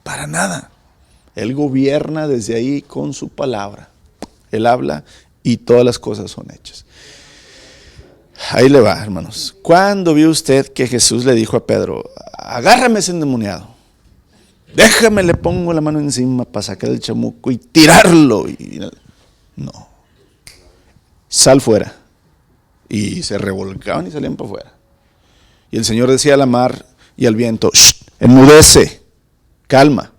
Para nada. Él gobierna desde ahí con su palabra. Él habla y todas las cosas son hechas. Ahí le va, hermanos. ¿Cuándo vio usted que Jesús le dijo a Pedro, agárrame ese endemoniado? Déjame, le pongo la mano encima para sacar el chamuco y tirarlo. No. Sal fuera. Y se revolcaban y salían para afuera. Y el Señor decía a la mar y al viento, enmudece, calma.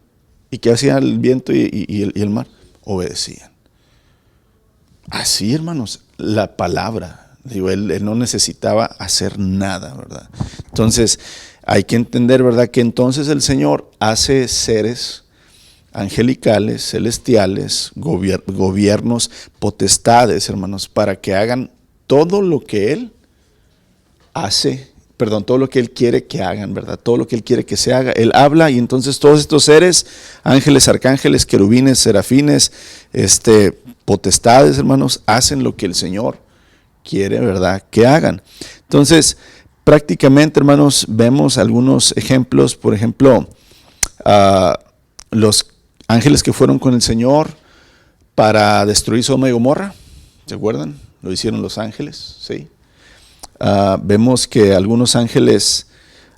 ¿Y qué hacía el viento y el mar? Obedecían. Así, hermanos, la palabra. Digo, él no necesitaba hacer nada, ¿verdad? Entonces, hay que entender, ¿verdad? Que entonces el Señor hace seres angelicales, celestiales, gobiernos, potestades, hermanos, para que hagan todo lo que Él hace, todo lo que Él quiere que hagan, ¿verdad? Todo lo que Él quiere que se haga. Él habla y entonces todos estos seres, ángeles, arcángeles, querubines, serafines, potestades, hermanos, hacen lo que el Señor quiere, ¿verdad?, que hagan. Entonces, prácticamente, hermanos, vemos algunos ejemplos. Por ejemplo, los ángeles que fueron con el Señor para destruir Sodoma y Gomorra, ¿se acuerdan? Lo hicieron los ángeles, ¿sí? Vemos que algunos ángeles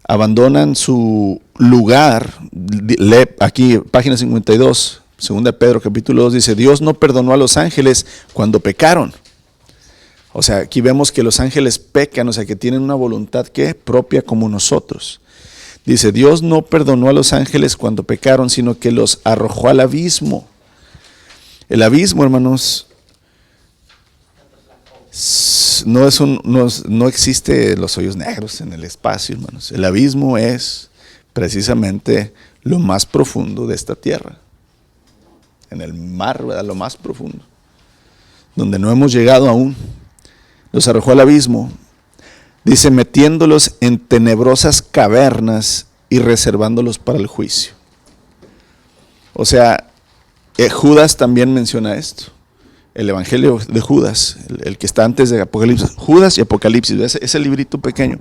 abandonan su lugar. Aquí, página 52, 2 Pedro capítulo 2, dice, Dios no perdonó a los ángeles cuando pecaron. O sea, aquí vemos que los ángeles pecan, o sea, que tienen una voluntad que propia como nosotros. Dice, Dios no perdonó a los ángeles cuando pecaron, sino que los arrojó al abismo. El abismo, hermanos, no existe los hoyos negros en el espacio, hermanos. El abismo es precisamente lo más profundo de esta tierra. En el mar, ¿verdad? Lo más profundo. Donde no hemos llegado aún. Los arrojó al abismo, dice, metiéndolos en tenebrosas cavernas y reservándolos para el juicio. O sea, Judas también menciona esto. El Evangelio de Judas, el que está antes de Apocalipsis, Judas y Apocalipsis, ese librito pequeño,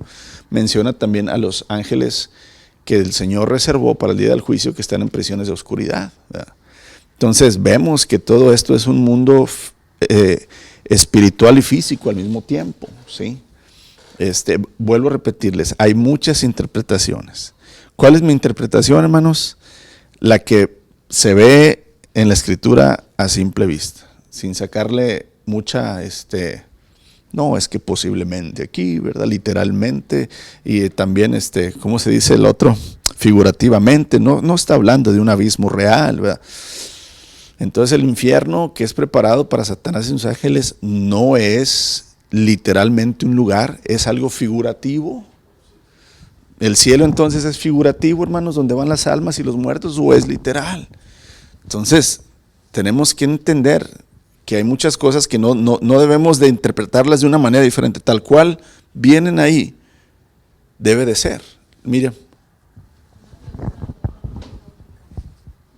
menciona también a los ángeles que el Señor reservó para el día del juicio, que están en prisiones de oscuridad, ¿verdad? Entonces vemos que todo esto es un mundo espiritual y físico al mismo tiempo, ¿sí? Vuelvo a repetirles, hay muchas interpretaciones. ¿Cuál es mi interpretación, hermanos? La que se ve en la Escritura a simple vista, sin sacarle mucha No, es que posiblemente aquí, ¿verdad? Literalmente, y también, ¿cómo se dice el otro? Figurativamente, no está hablando de un abismo real, ¿verdad? Entonces el infierno que es preparado para Satanás y sus ángeles no es literalmente un lugar, es algo figurativo. El cielo entonces es figurativo, hermanos, donde van las almas y los muertos, o es literal. Entonces tenemos que entender que hay muchas cosas que no debemos de interpretarlas de una manera diferente, tal cual vienen ahí, debe de ser. Mire.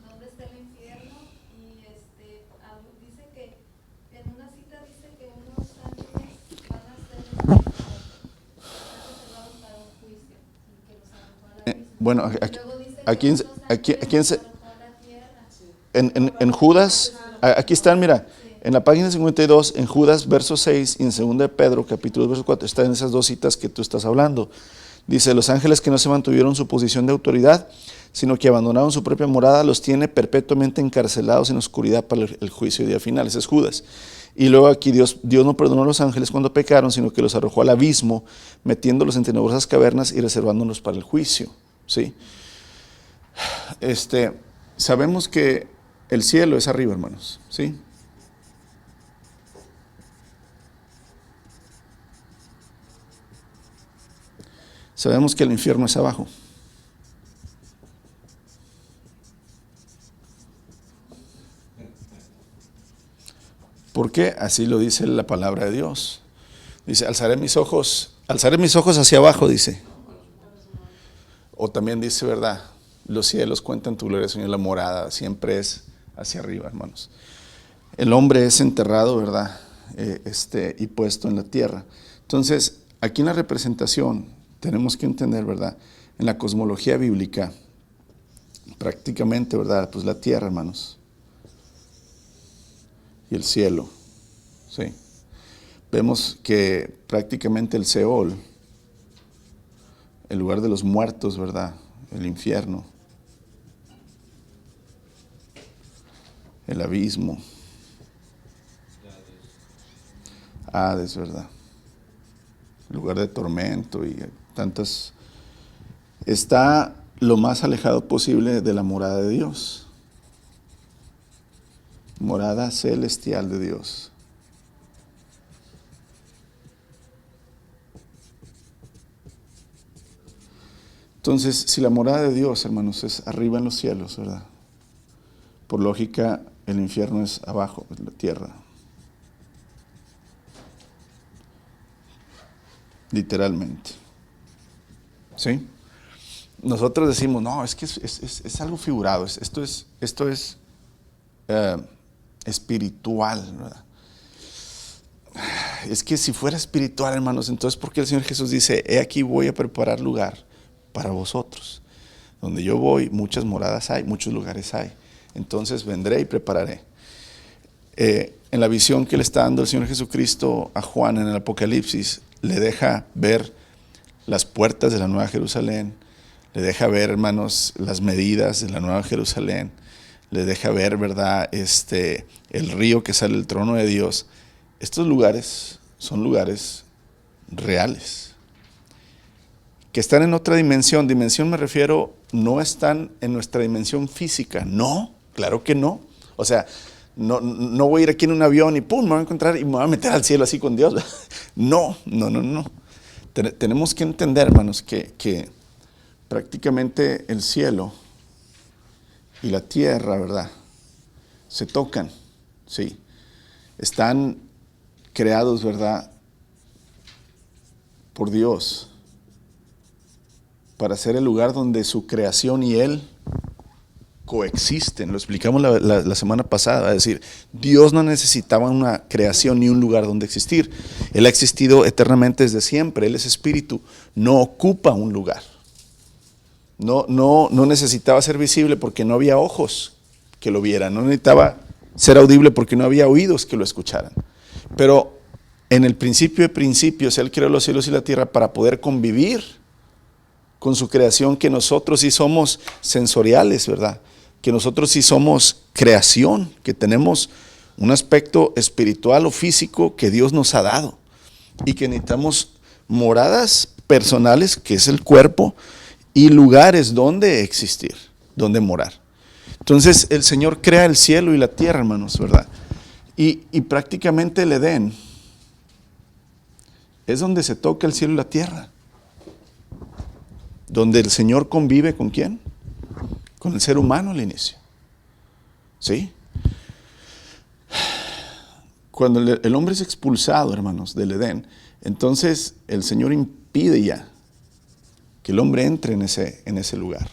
¿Dónde está el infierno? Y dice que en una cita dice que unos ángeles van a ser reservados para un juicio y que los arrojó a la misma. Bueno, Luego dice que aquí los arrojó a la tierra. en Judas, aquí están, mira, en la página 52, en Judas, verso 6, y en 2 de Pedro, capítulo 2, verso 4, están esas dos citas que tú estás hablando. Dice, los ángeles que no se mantuvieron su posición de autoridad, sino que abandonaron su propia morada, los tiene perpetuamente encarcelados en oscuridad para el juicio y día final. Ese es Judas. Y luego aquí Dios no perdonó a los ángeles cuando pecaron, sino que los arrojó al abismo, metiéndolos en tenebrosas cavernas y reservándolos para el juicio. ¿Sí? Sabemos que el cielo es arriba, hermanos. ¿Sí? Sabemos que el infierno es abajo. ¿Por qué? Así lo dice la palabra de Dios. Dice, alzaré mis ojos hacia abajo, dice. O también dice, ¿verdad? Los cielos cuentan tu gloria, Señor, la morada siempre es hacia arriba, hermanos. El hombre es enterrado, ¿verdad? Y puesto en la tierra. Entonces, aquí en la representación tenemos que entender, ¿verdad? En la cosmología bíblica, prácticamente, ¿verdad? Pues la tierra, hermanos. Y el cielo, ¿sí? Vemos que prácticamente el Seol, el lugar de los muertos, ¿verdad? El infierno, el abismo, Hades, ¿verdad? El lugar de tormento y tantas, está lo más alejado posible de la morada de Dios. Morada celestial de Dios. Entonces, si la morada de Dios, hermanos, es arriba en los cielos, ¿verdad? Por lógica, el infierno es abajo, en la tierra. Literalmente. ¿Sí? Nosotros decimos, no, es que es algo figurado, esto es espiritual, ¿verdad? Es que si fuera espiritual, hermanos, entonces ¿por qué el Señor Jesús dice, he aquí voy a preparar lugar para vosotros? Donde yo voy, muchas moradas hay, muchos lugares hay. Entonces vendré y prepararé. En la visión que le está dando el Señor Jesucristo a Juan en el Apocalipsis, le deja ver las puertas de la Nueva Jerusalén, le deja ver, hermanos, las medidas de la Nueva Jerusalén, le deja ver, ¿verdad?, el río que sale del trono de Dios. Estos lugares son lugares reales, que están en otra dimensión. Dimensión me refiero, no están en nuestra dimensión física. No, claro que no. O sea, no voy a ir aquí en un avión y pum, me voy a encontrar y me voy a meter al cielo así con Dios. No. Tenemos que entender, hermanos, que prácticamente el cielo y la tierra, ¿verdad?, se tocan, sí. Están creados, ¿verdad?, por Dios, para ser el lugar donde su creación y Él coexisten. Lo explicamos la semana pasada, es decir, Dios no necesitaba una creación ni un lugar donde existir. Él ha existido eternamente desde siempre, Él es espíritu, no ocupa un lugar. No necesitaba ser visible porque no había ojos que lo vieran, no necesitaba ser audible porque no había oídos que lo escucharan. Pero en el principio de principios, Él creó los cielos y la tierra para poder convivir con su creación, que nosotros sí somos sensoriales, ¿verdad? Que nosotros sí somos creación, que tenemos un aspecto espiritual o físico que Dios nos ha dado. y que necesitamos moradas personales, que es el cuerpo, y lugares donde existir, donde morar. Entonces el Señor crea el cielo y la tierra, hermanos, ¿verdad? Y prácticamente el Edén es donde se toca el cielo y la tierra. Donde el Señor convive ¿con quién? Con el ser humano al inicio. ¿Sí? Cuando el hombre es expulsado, hermanos, del Edén, entonces el Señor impide ya que el hombre entre en ese lugar.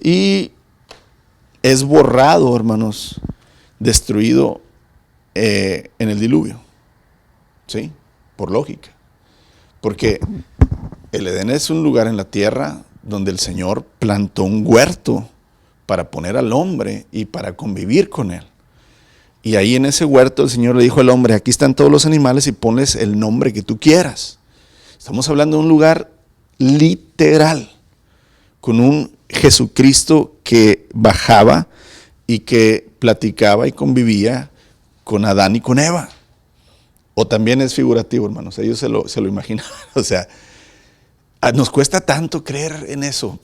Y es borrado, hermanos, destruido en el diluvio. ¿Sí? Por lógica. Porque el Edén es un lugar en la tierra donde el Señor plantó un huerto para poner al hombre y para convivir con él. Y ahí en ese huerto el Señor le dijo al hombre, aquí están todos los animales y ponles el nombre que tú quieras. Estamos hablando de un lugar literal, con un Jesucristo que bajaba y que platicaba y convivía con Adán y con Eva. O también es figurativo, hermanos, ellos se lo imaginan. O sea, nos cuesta tanto creer en eso.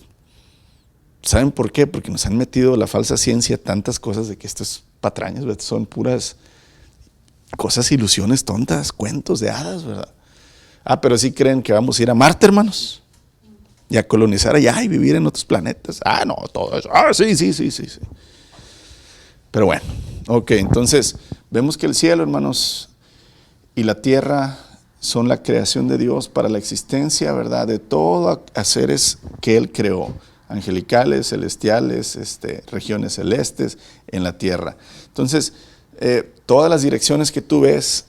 ¿Saben por qué? Porque nos han metido la falsa ciencia tantas cosas de que esto es patrañas, ¿verdad? Son puras cosas, ilusiones tontas, cuentos de hadas, ¿verdad? Pero sí creen que vamos a ir a Marte, hermanos, y a colonizar allá y vivir en otros planetas. No, todo eso. Sí. Pero bueno, ok, entonces vemos que el cielo, hermanos, y la tierra son la creación de Dios para la existencia, ¿verdad? De todos los seres que Él creó, angelicales, celestiales, regiones celestes en la tierra. Entonces, todas las direcciones que tú ves,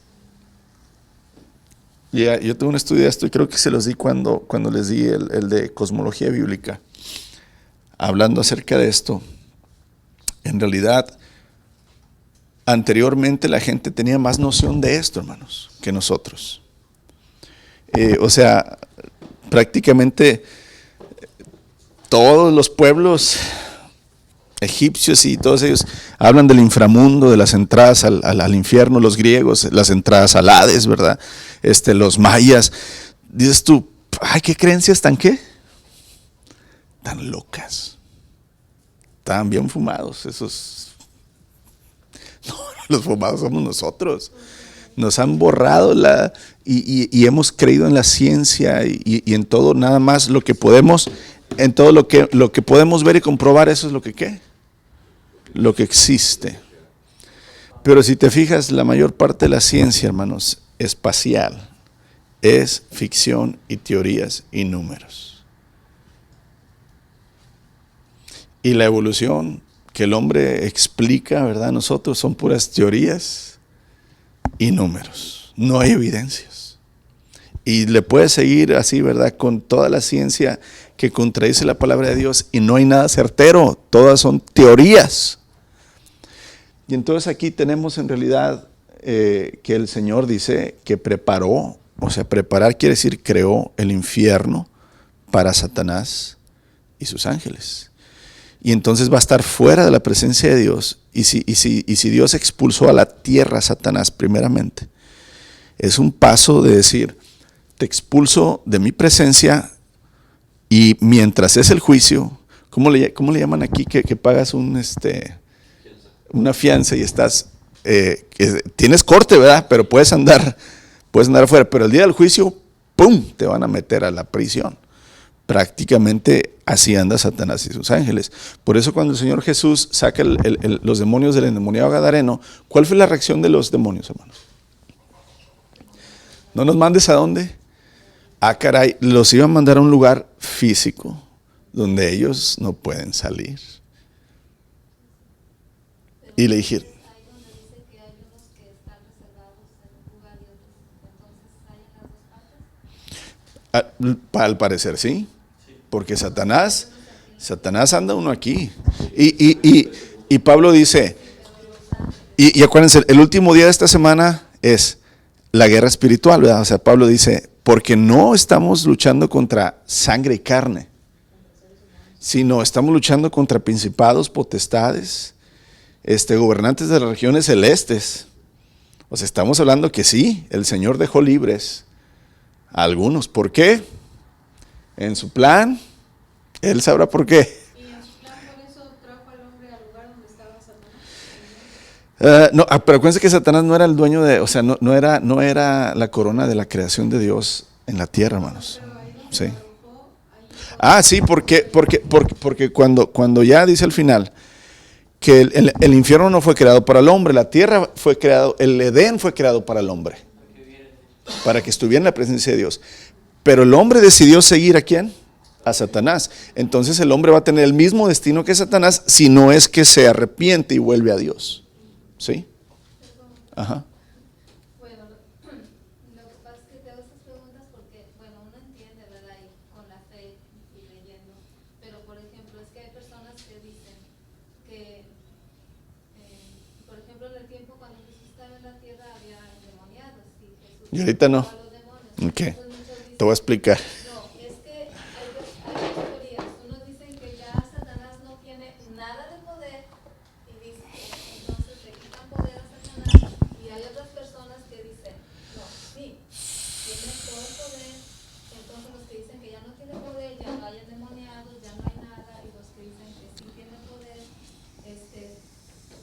yo tuve un estudio de esto y creo que se los di cuando les di el de cosmología bíblica, hablando acerca de esto. En realidad, anteriormente la gente tenía más noción de esto, hermanos, que nosotros. O sea, prácticamente todos los pueblos egipcios y todos ellos hablan del inframundo, de las entradas al infierno, los griegos, las entradas al Hades, ¿verdad? Los mayas. Dices tú, ¿qué creencias tan qué? Tan locas. Tan bien fumados esos. No, los fumados somos nosotros. Nos han borrado y hemos creído en la ciencia y en todo, nada más lo que podemos, en todo lo que podemos ver y comprobar, eso es lo que ¿qué? Lo que existe. Pero si te fijas, la mayor parte de la ciencia, hermanos, espacial, es ficción y teorías y números. Y la evolución que el hombre explica, ¿verdad? Nosotros son puras teorías y números. No hay evidencias. Y le puedes seguir así, ¿verdad? Con toda la ciencia que contradice la palabra de Dios y no hay nada certero. Todas son teorías. Y entonces aquí tenemos en realidad que el Señor dice que preparó, o sea, preparar quiere decir creó el infierno para Satanás y sus ángeles. Y entonces va a estar fuera de la presencia de Dios. Y si Dios expulsó a la tierra a Satanás primeramente, es un paso de decir, te expulso de mi presencia y mientras es el juicio, ¿cómo le llaman aquí que pagas una fianza y estás, tienes corte, ¿verdad? Pero puedes andar afuera, pero el día del juicio, ¡pum!, te van a meter a la prisión. Prácticamente así anda Satanás y sus ángeles. Por eso cuando el Señor Jesús saca los demonios del endemoniado gadareno, ¿cuál fue la reacción de los demonios, hermanos? ¿No nos mandes a dónde? Caray, los iban a mandar a un lugar físico donde ellos no pueden salir. Y le dijeron, Ahí donde dice que hay unos que están reservados en un lugar y otros, entonces hay en las dos partes. al parecer sí, porque Satanás anda uno aquí. Y Pablo dice, y acuérdense, el último día de esta semana es la guerra espiritual, ¿verdad? O sea, Pablo dice, porque no estamos luchando contra sangre y carne, sino estamos luchando contra principados, potestades, gobernantes de las regiones celestes. O sea, estamos hablando que sí, el Señor dejó libres a algunos. ¿Por qué? En su plan, Él sabrá por qué. Y en su plan por eso trajo al hombre al lugar donde estaba Satanás. No, pero acuérdense que Satanás no era el dueño de, o sea, no era la corona de la creación de Dios en la tierra, hermanos. Pero ahí donde Sí. lo arrojó, ahí Ah, sí, porque cuando ya dice al final que el infierno no fue creado para el hombre, la tierra fue creado, el Edén fue creado para el hombre, para que estuviera en la presencia de Dios. Pero el hombre decidió seguir ¿a quién? A Satanás. Entonces el hombre va a tener el mismo destino que Satanás si no es que se arrepiente y vuelve a Dios. ¿Sí? Ajá. Bueno, lo que pasa es que te hago estas preguntas porque, bueno, uno entiende, ¿verdad? Y con la fe y leyendo. Pero, por ejemplo, es que hay personas que dicen que, por ejemplo, en el tiempo cuando Jesús estaba en la tierra había endemoniados y Jesús Y ahorita no. a los demonios. Ok. Entonces muchos dicen, Te voy a explicar. no, es que hay dos teorías. Unos dicen que ya Satanás no tiene nada de poder y dicen, entonces le quitan poder a Satanás. Y hay otras personas que dicen, no, sí, tiene todo el poder. Entonces los que dicen que ya no tiene poder, ya no hay endemoniados, ya no hay nada. Y los que dicen que sí tiene poder,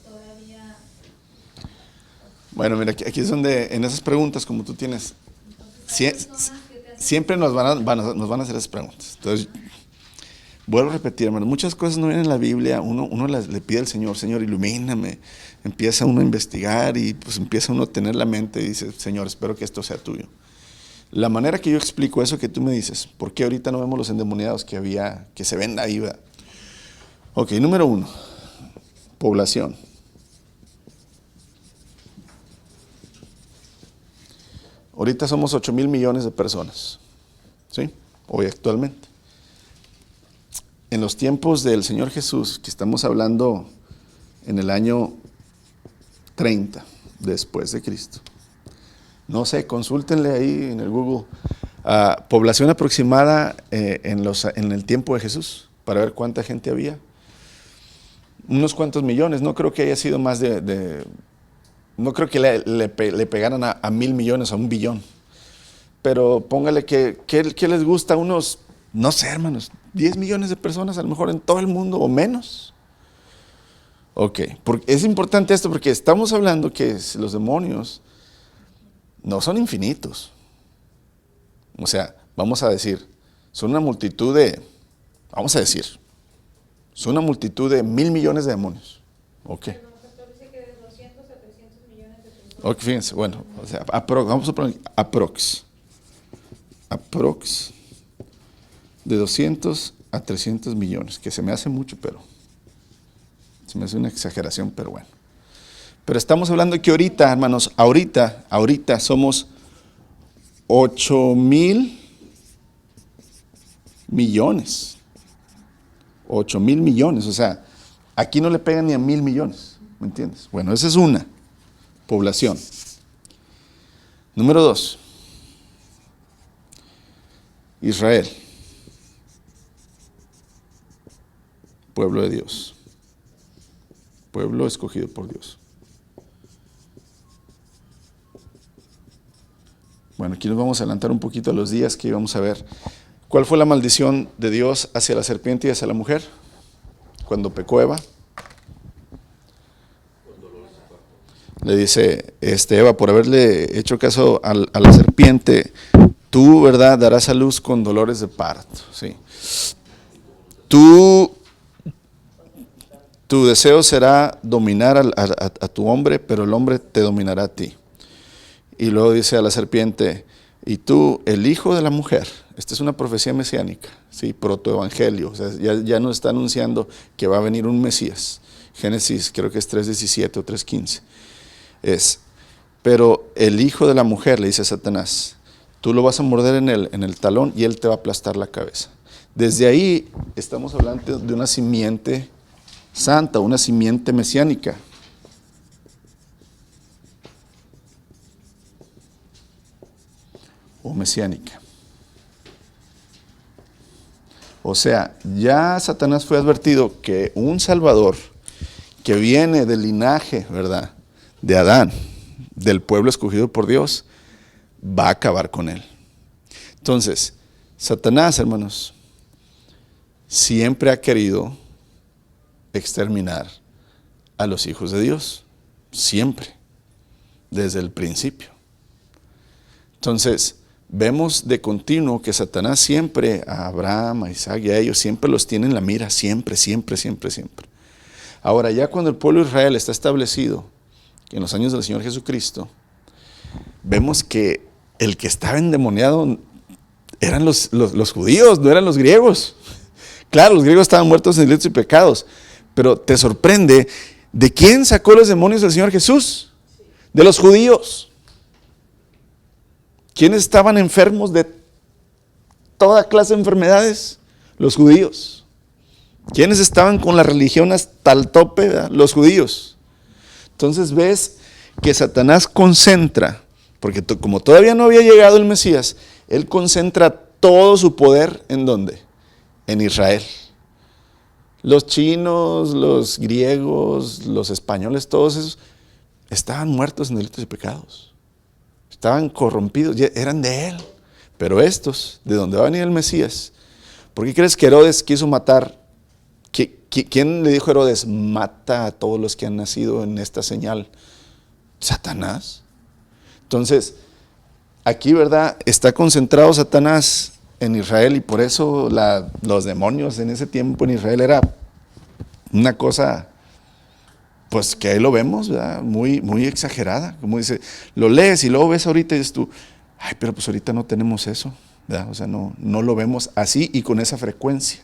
todavía. Bueno, mira, aquí es donde en esas preguntas, como tú tienes, Entonces hay personas que te hacen siempre nos van a hacer esas preguntas. Entonces, vuelvo a repetir, hermano, muchas cosas no vienen en la Biblia, uno le pide al Señor, Señor, ilumíname. Empieza uno a investigar y pues empieza uno a tener la mente y dice, Señor, espero que esto sea tuyo. La manera que yo explico eso que tú me dices, ¿por qué ahorita no vemos los endemoniados que se ven ahí? ¿Verdad? Ok, número 1, población. Ahorita somos 8,000 millones de personas, ¿sí? Hoy actualmente. En los tiempos del Señor Jesús, que estamos hablando en el año 30 después de Cristo. No sé, consúltenle ahí en el Google. Población aproximada en el tiempo de Jesús, para ver cuánta gente había. Unos cuantos millones, no creo que haya sido más no creo que le pegaran a 1,000 millones, a 1 billón. Pero póngale que les gusta unos, no sé, hermanos, 10 millones de personas a lo mejor en todo el mundo o menos. Ok, es importante esto porque estamos hablando que los demonios no son infinitos. O sea, vamos a decir, son una multitud son una multitud de 1,000 millones de demonios. Ok. Pero el pastor dice que de 200 a 300 millones de personas. Ok, fíjense, bueno, o sea, vamos a poner aprox de 200 a 300 millones, que se me hace mucho, pero se me hace una exageración, pero bueno. Pero estamos hablando de que ahorita, hermanos, ahorita somos 8,000 millones. 8,000 millones, o sea, aquí no le pegan ni a 1,000 millones, ¿me entiendes? Bueno, esa es una población. Número 2, Israel, pueblo de Dios, pueblo escogido por Dios. Bueno, aquí nos vamos a adelantar un poquito a los días que íbamos a ver. ¿Cuál fue la maldición de Dios hacia la serpiente y hacia la mujer? Cuando pecó Eva. Le dice Eva, por haberle hecho caso a la serpiente, tú, ¿verdad?, darás a luz con dolores de parto. ¿Sí? Tu deseo será dominar a tu hombre, pero el hombre te dominará a ti. Y luego dice a la serpiente, y tú, el hijo de la mujer. Esta es una profecía mesiánica, ¿sí? Protoevangelio. O sea, ya nos está anunciando que va a venir un Mesías. Génesis, creo que es 3:17 o 3:15. Pero el hijo de la mujer, le dice a Satanás, tú lo vas a morder en el talón y él te va a aplastar la cabeza. Desde ahí estamos hablando de una simiente santa, una simiente mesiánica. O mesiánica. O sea, ya Satanás fue advertido que un Salvador que viene del linaje, ¿verdad?, de Adán, del pueblo escogido por Dios, va a acabar con él. Entonces, Satanás, hermanos, siempre ha querido exterminar a los hijos de Dios. Siempre. Desde el principio. Entonces, vemos de continuo que Satanás siempre, a Abraham, a Isaac y a ellos, siempre los tiene en la mira, siempre. Ahora, ya cuando el pueblo de Israel está establecido, en los años del Señor Jesucristo, vemos que el que estaba endemoniado eran los judíos, no eran los griegos. Claro, los griegos estaban muertos en delitos y pecados, pero te sorprende, ¿de quién sacó los demonios el Señor Jesús? De los judíos. ¿Quiénes estaban enfermos de toda clase de enfermedades? Los judíos. ¿Quiénes estaban con la religión hasta el tope? ¿Verdad? Los judíos. Entonces ves que Satanás concentra, porque como todavía no había llegado el Mesías, él concentra todo su poder, ¿en dónde? En Israel. Los chinos, los griegos, los españoles, todos esos estaban muertos en delitos y pecados. Estaban corrompidos, eran de él. Pero estos, de donde va a venir el Mesías, ¿por qué crees que Herodes quiso matar? ¿Quién le dijo a Herodes, mata a todos los que han nacido en esta señal? Satanás. Entonces, aquí, ¿verdad? Está concentrado Satanás en Israel y por eso los demonios en ese tiempo en Israel era una cosa, pues que ahí lo vemos, ¿verdad? Muy, muy exagerada. Como dice, lo lees y luego ves ahorita y dices tú, ay, pero pues ahorita no tenemos eso, ¿verdad? O sea, no lo vemos así y con esa frecuencia.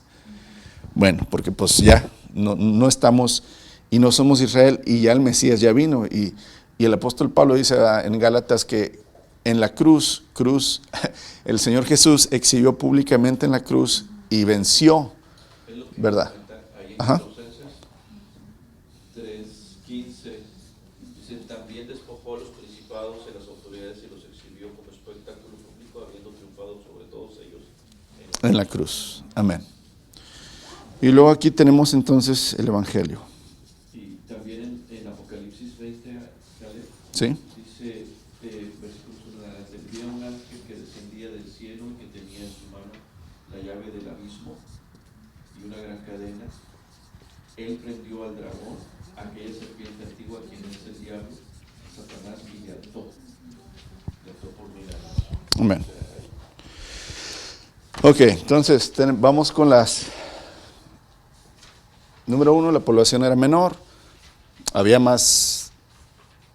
Bueno, porque pues ya no estamos y no somos Israel y ya el Mesías ya vino y el apóstol Pablo dice en Gálatas que en la cruz, el Señor Jesús exhibió públicamente en la cruz y venció, ¿verdad? Ajá. 3:15 dice, también despojó a los principados y las autoridades y los exhibió como espectáculo público, habiendo triunfado sobre todos ellos en la cruz. Amén. Y luego aquí tenemos entonces el Evangelio. Y también en Apocalipsis 20, ¿vale? ¿Sí? Dice, versículos 1 en adelante, vi a un ángel que descendía del cielo y que tenía en su mano la llave del abismo y una gran cadena. Él prendió al dragón, aquella serpiente antigua, quien es el diablo, Satanás, y le ató por 1000 años. Amén. Ok, entonces vamos con las... Número 1, la población era menor, había más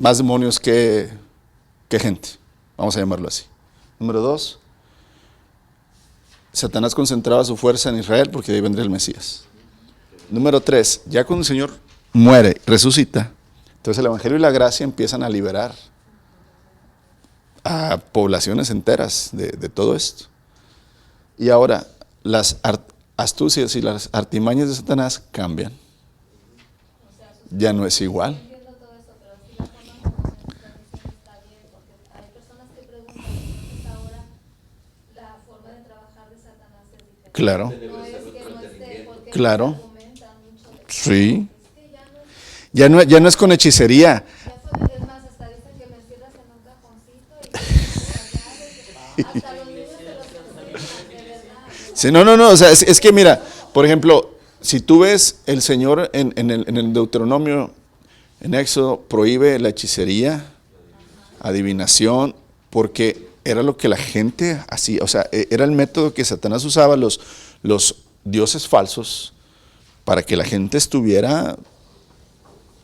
demonios que gente, vamos a llamarlo así. Número 2, Satanás concentraba su fuerza en Israel porque ahí vendría el Mesías. Número 3, ya cuando el Señor muere, resucita, entonces el Evangelio y la gracia empiezan a liberar a poblaciones enteras de todo esto. Y ahora, las astucias y las artimañas de Satanás cambian. Ya no es igual. Entiendo todo eso, pero sí la forma como se está diciendo está bien, porque hay personas que preguntan, entonces ahora la forma de trabajar de Satanás es diferente. Claro, No es que no esté, porque Claro. argumentan mucho de que sí. es que ya no Ya no es con hechicería. es más, hasta dicen que me encierras en un cajoncito y hasta los niños se los enseñan, de verdad. Sí, no, o sea, es que mira, por ejemplo, si tú ves el Señor en el Deuteronomio, en Éxodo, prohíbe la hechicería, adivinación, porque era lo que la gente hacía, o sea, era el método que Satanás usaba, los dioses falsos, para que la gente estuviera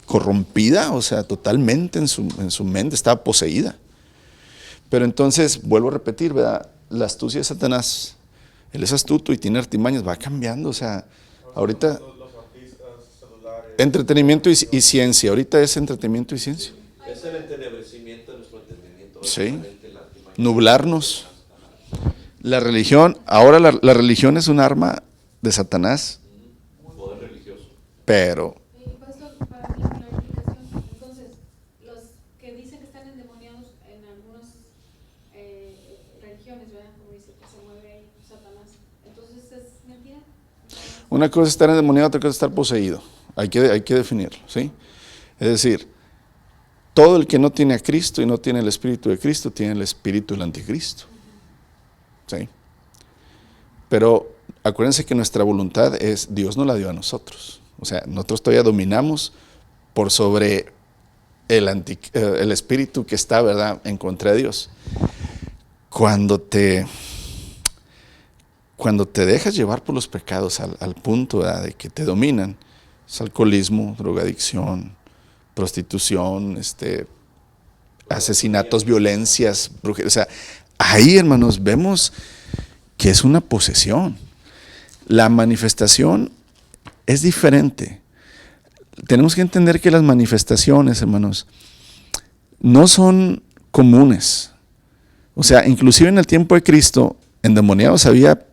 corrompida, o sea, totalmente en su mente, estaba poseída. Pero entonces, vuelvo a repetir, ¿verdad? La astucia de Satanás, él es astuto y tiene artimañas, va cambiando, o sea, ahorita Los artistas, celulares. entretenimiento y ciencia, ahorita es entretenimiento y ciencia. Es el entenebrecimiento de nuestro entendimiento. Sí. Básicamente la artimaña. Nublarnos. La religión, ahora la religión es un arma de Satanás, Poder religioso. pero Pastor, para mi clarificación, entonces, los que dicen que están endemoniados en algunas religiones, ¿verdad? Como dice que se mueve ahí Satanás, entonces es mentira. una cosa es estar endemoniado, otra cosa es estar poseído. Hay que definirlo, ¿sí? Es decir, todo el que no tiene a Cristo y no tiene el Espíritu de Cristo, tiene el espíritu del anticristo. ¿Sí? Pero acuérdense que nuestra voluntad es, Dios nos la dio a nosotros. O sea, nosotros todavía dominamos por sobre el espíritu que está, ¿verdad?, en contra de Dios. Cuando te dejas llevar por los pecados al punto, ¿verdad?, de que te dominan, es alcoholismo, drogadicción, prostitución, asesinatos, violencias, brujería. O sea, ahí, hermanos, vemos que es una posesión. La manifestación es diferente. Tenemos que entender que las manifestaciones, hermanos, no son comunes. O sea, inclusive en el tiempo de Cristo, endemoniados había,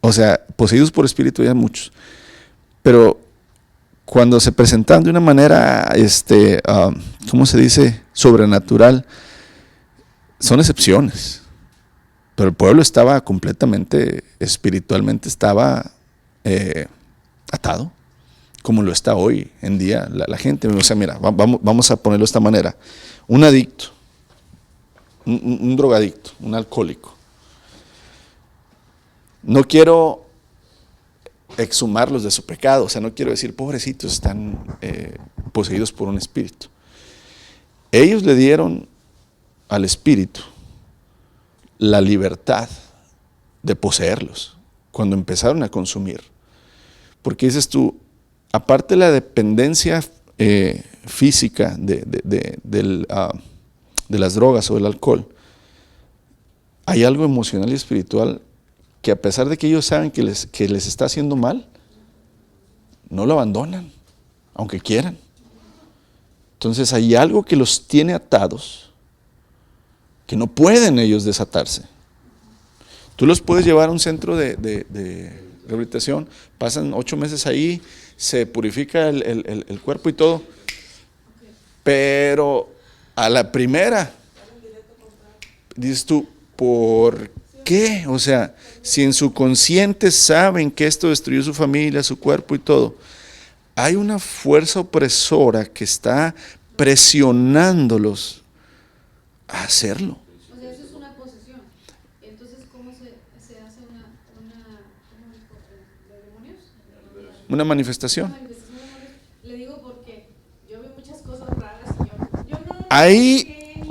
o sea, poseídos por espíritu había muchos. Pero cuando se presentaban de una manera, ¿cómo se dice?, sobrenatural, son excepciones. Pero el pueblo estaba completamente, espiritualmente estaba atado, como lo está hoy en día la gente. O sea, mira, vamos a ponerlo de esta manera. Un adicto, un drogadicto, un alcohólico. No quiero exhumarlos de su pecado, o sea, no quiero decir, pobrecitos, están poseídos por un espíritu. Ellos le dieron al espíritu la libertad de poseerlos cuando empezaron a consumir. Porque dices tú, aparte de la dependencia física de las drogas o del alcohol, hay algo emocional y espiritual que, a pesar de que ellos saben que les está haciendo mal, no lo abandonan, aunque quieran. Entonces hay algo que los tiene atados, que no pueden ellos desatarse. Tú los puedes llevar a un centro de rehabilitación, pasan 8 meses ahí, se purifica el cuerpo y todo, pero a la primera dices tú, ¿por qué? O sea, si en su consciente saben que esto destruyó su familia, su cuerpo y todo, hay una fuerza opresora que está presionándolos a hacerlo. O sea, eso es una posesión. Entonces, ¿cómo se hace una ¿cómo dijo? ¿De demonios? Una manifestación. Una manifestación de demonios. Le digo porque yo veo muchas cosas raras y yo no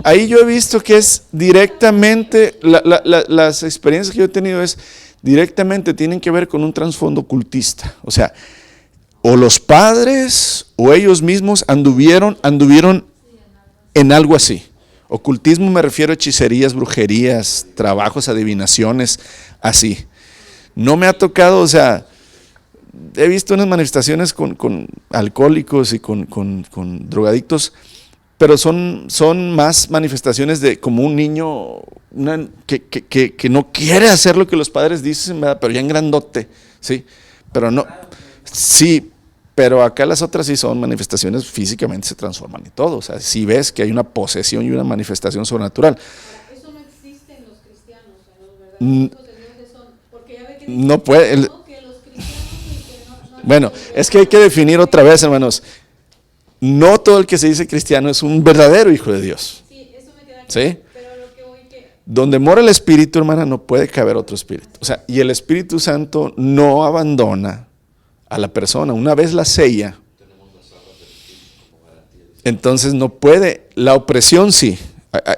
Ahí yo he visto que es directamente, las experiencias que yo he tenido es directamente, tienen que ver con un trasfondo ocultista. O sea, o los padres o ellos mismos anduvieron en algo así. Ocultismo me refiero a hechicerías, brujerías, trabajos, adivinaciones, así. No me ha tocado, o sea, he visto unas manifestaciones con alcohólicos y con drogadictos, pero son más manifestaciones de como un niño que no quiere hacer lo que los padres dicen, ¿verdad?, pero ya en grandote, ¿sí? Pero no, sí, pero acá las otras sí son manifestaciones, físicamente se transforman y todo. O sea, si ves que hay una posesión y una manifestación sobrenatural. Eso no existe en los cristianos, en los verdaderos hijos de Dios que son, porque ya ve que dicen, No puede. ¿no?, que los cristianos y que no Bueno, es que hay que definir otra vez, hermanos. No todo el que se dice cristiano es un verdadero hijo de Dios. Sí, eso me queda claro. ¿Sí? Pero lo que voy que Donde mora el Espíritu, hermana, no puede caber otro espíritu. O sea, y el Espíritu Santo no abandona a la persona. Una vez la sella, entonces no puede. La opresión sí.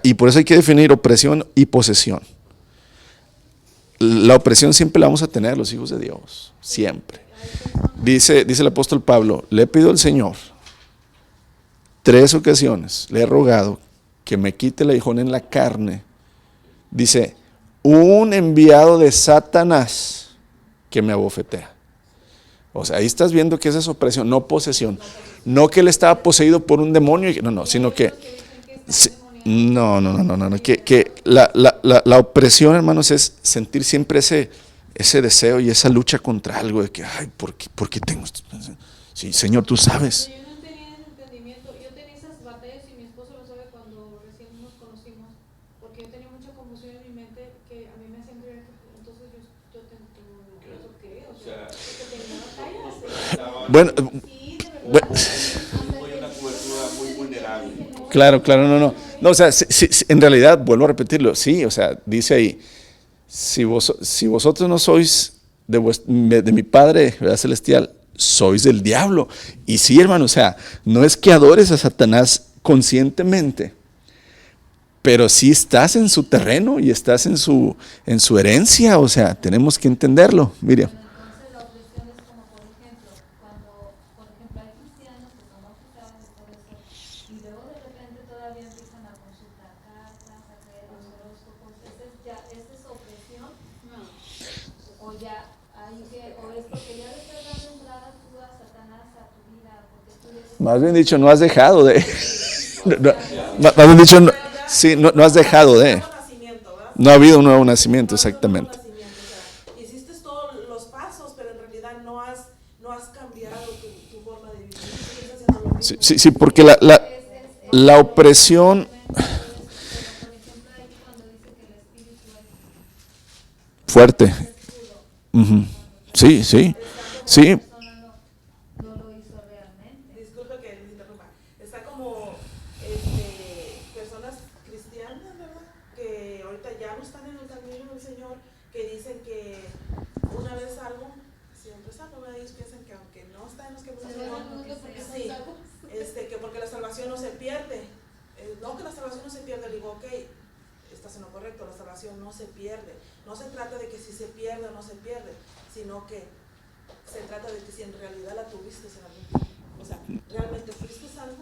Y por eso hay que definir opresión y posesión. La opresión siempre la vamos a tener los hijos de Dios. Siempre. Dice el apóstol Pablo, le pido al Señor 3 ocasiones, le he rogado que me quite el aguijón en la carne. Dice, un enviado de Satanás que me abofetea. O sea, ahí estás viendo que esa es opresión, no posesión. No que él estaba poseído por un demonio, no, sino que que la opresión, hermanos, es sentir siempre ese deseo y esa lucha contra algo de que, ay, ¿por qué tengo esto? Sí, Señor, tú sabes. yo no tenía ese entendimiento, yo tenía esas batallas y mi esposo lo sabe cuando recién nos conocimos, porque yo tenía mucha confusión en mi mente que a mí me hacían creer que entonces yo tengo eso que, o sea, que tenía batallas. Bueno, Sí, de verdad. bueno, Hay una cobertura muy vulnerable. Claro, claro, no, no. No, o sea, en realidad, vuelvo a repetirlo, sí, o sea, dice ahí, si vosotros no sois de mi Padre, ¿verdad?, celestial, sois del diablo. Y sí, hermano, o sea, no es que adores a Satanás conscientemente, pero sí estás en su terreno y estás en su herencia, o sea, tenemos que entenderlo, Miriam. Bueno, entonces la opresión es como, por ejemplo, cuando, por ejemplo, hay cristianos que son bautizados y todo eso, y luego de repente todavía empiezan a consultar cartas, a creer los horóscopos. ¿Esa es opresión? No. O ya hay que, o es porque ya le estás dando entrada tú a Satanás a tu vida, porque tú eres... Más bien dicho, no has dejado de... más bien dicho, no, sí, no has dejado de... No ha habido un nuevo nacimiento, exactamente. Hiciste todos los pasos, pero en realidad no has cambiado tu forma de vivir. Sigues haciendo lo mismo. Sí, porque la opresión... Pero, por ejemplo, ahí cuando dice que el espíritu Fuerte. es puro, Ujú. Sí. la persona no lo hizo realmente. Disculpe que les interrumpa. Está como personas cristianas, ¿verdad? Que ahorita ya no están en el camino del Señor, que dicen que una vez salvo, siempre salvo, ¿verdad? Ellos piensan que aunque no están en los caminos del Señor, sí, que porque la salvación no se pierde. No que la salvación no se pierde, le digo, ok, estás en lo correcto, la salvación no se pierde. No se trata de que si se pierde o no se pierde, sino que se trata de que si en realidad la tuviste en algún tiempo. O sea, ¿realmente fuiste salvo?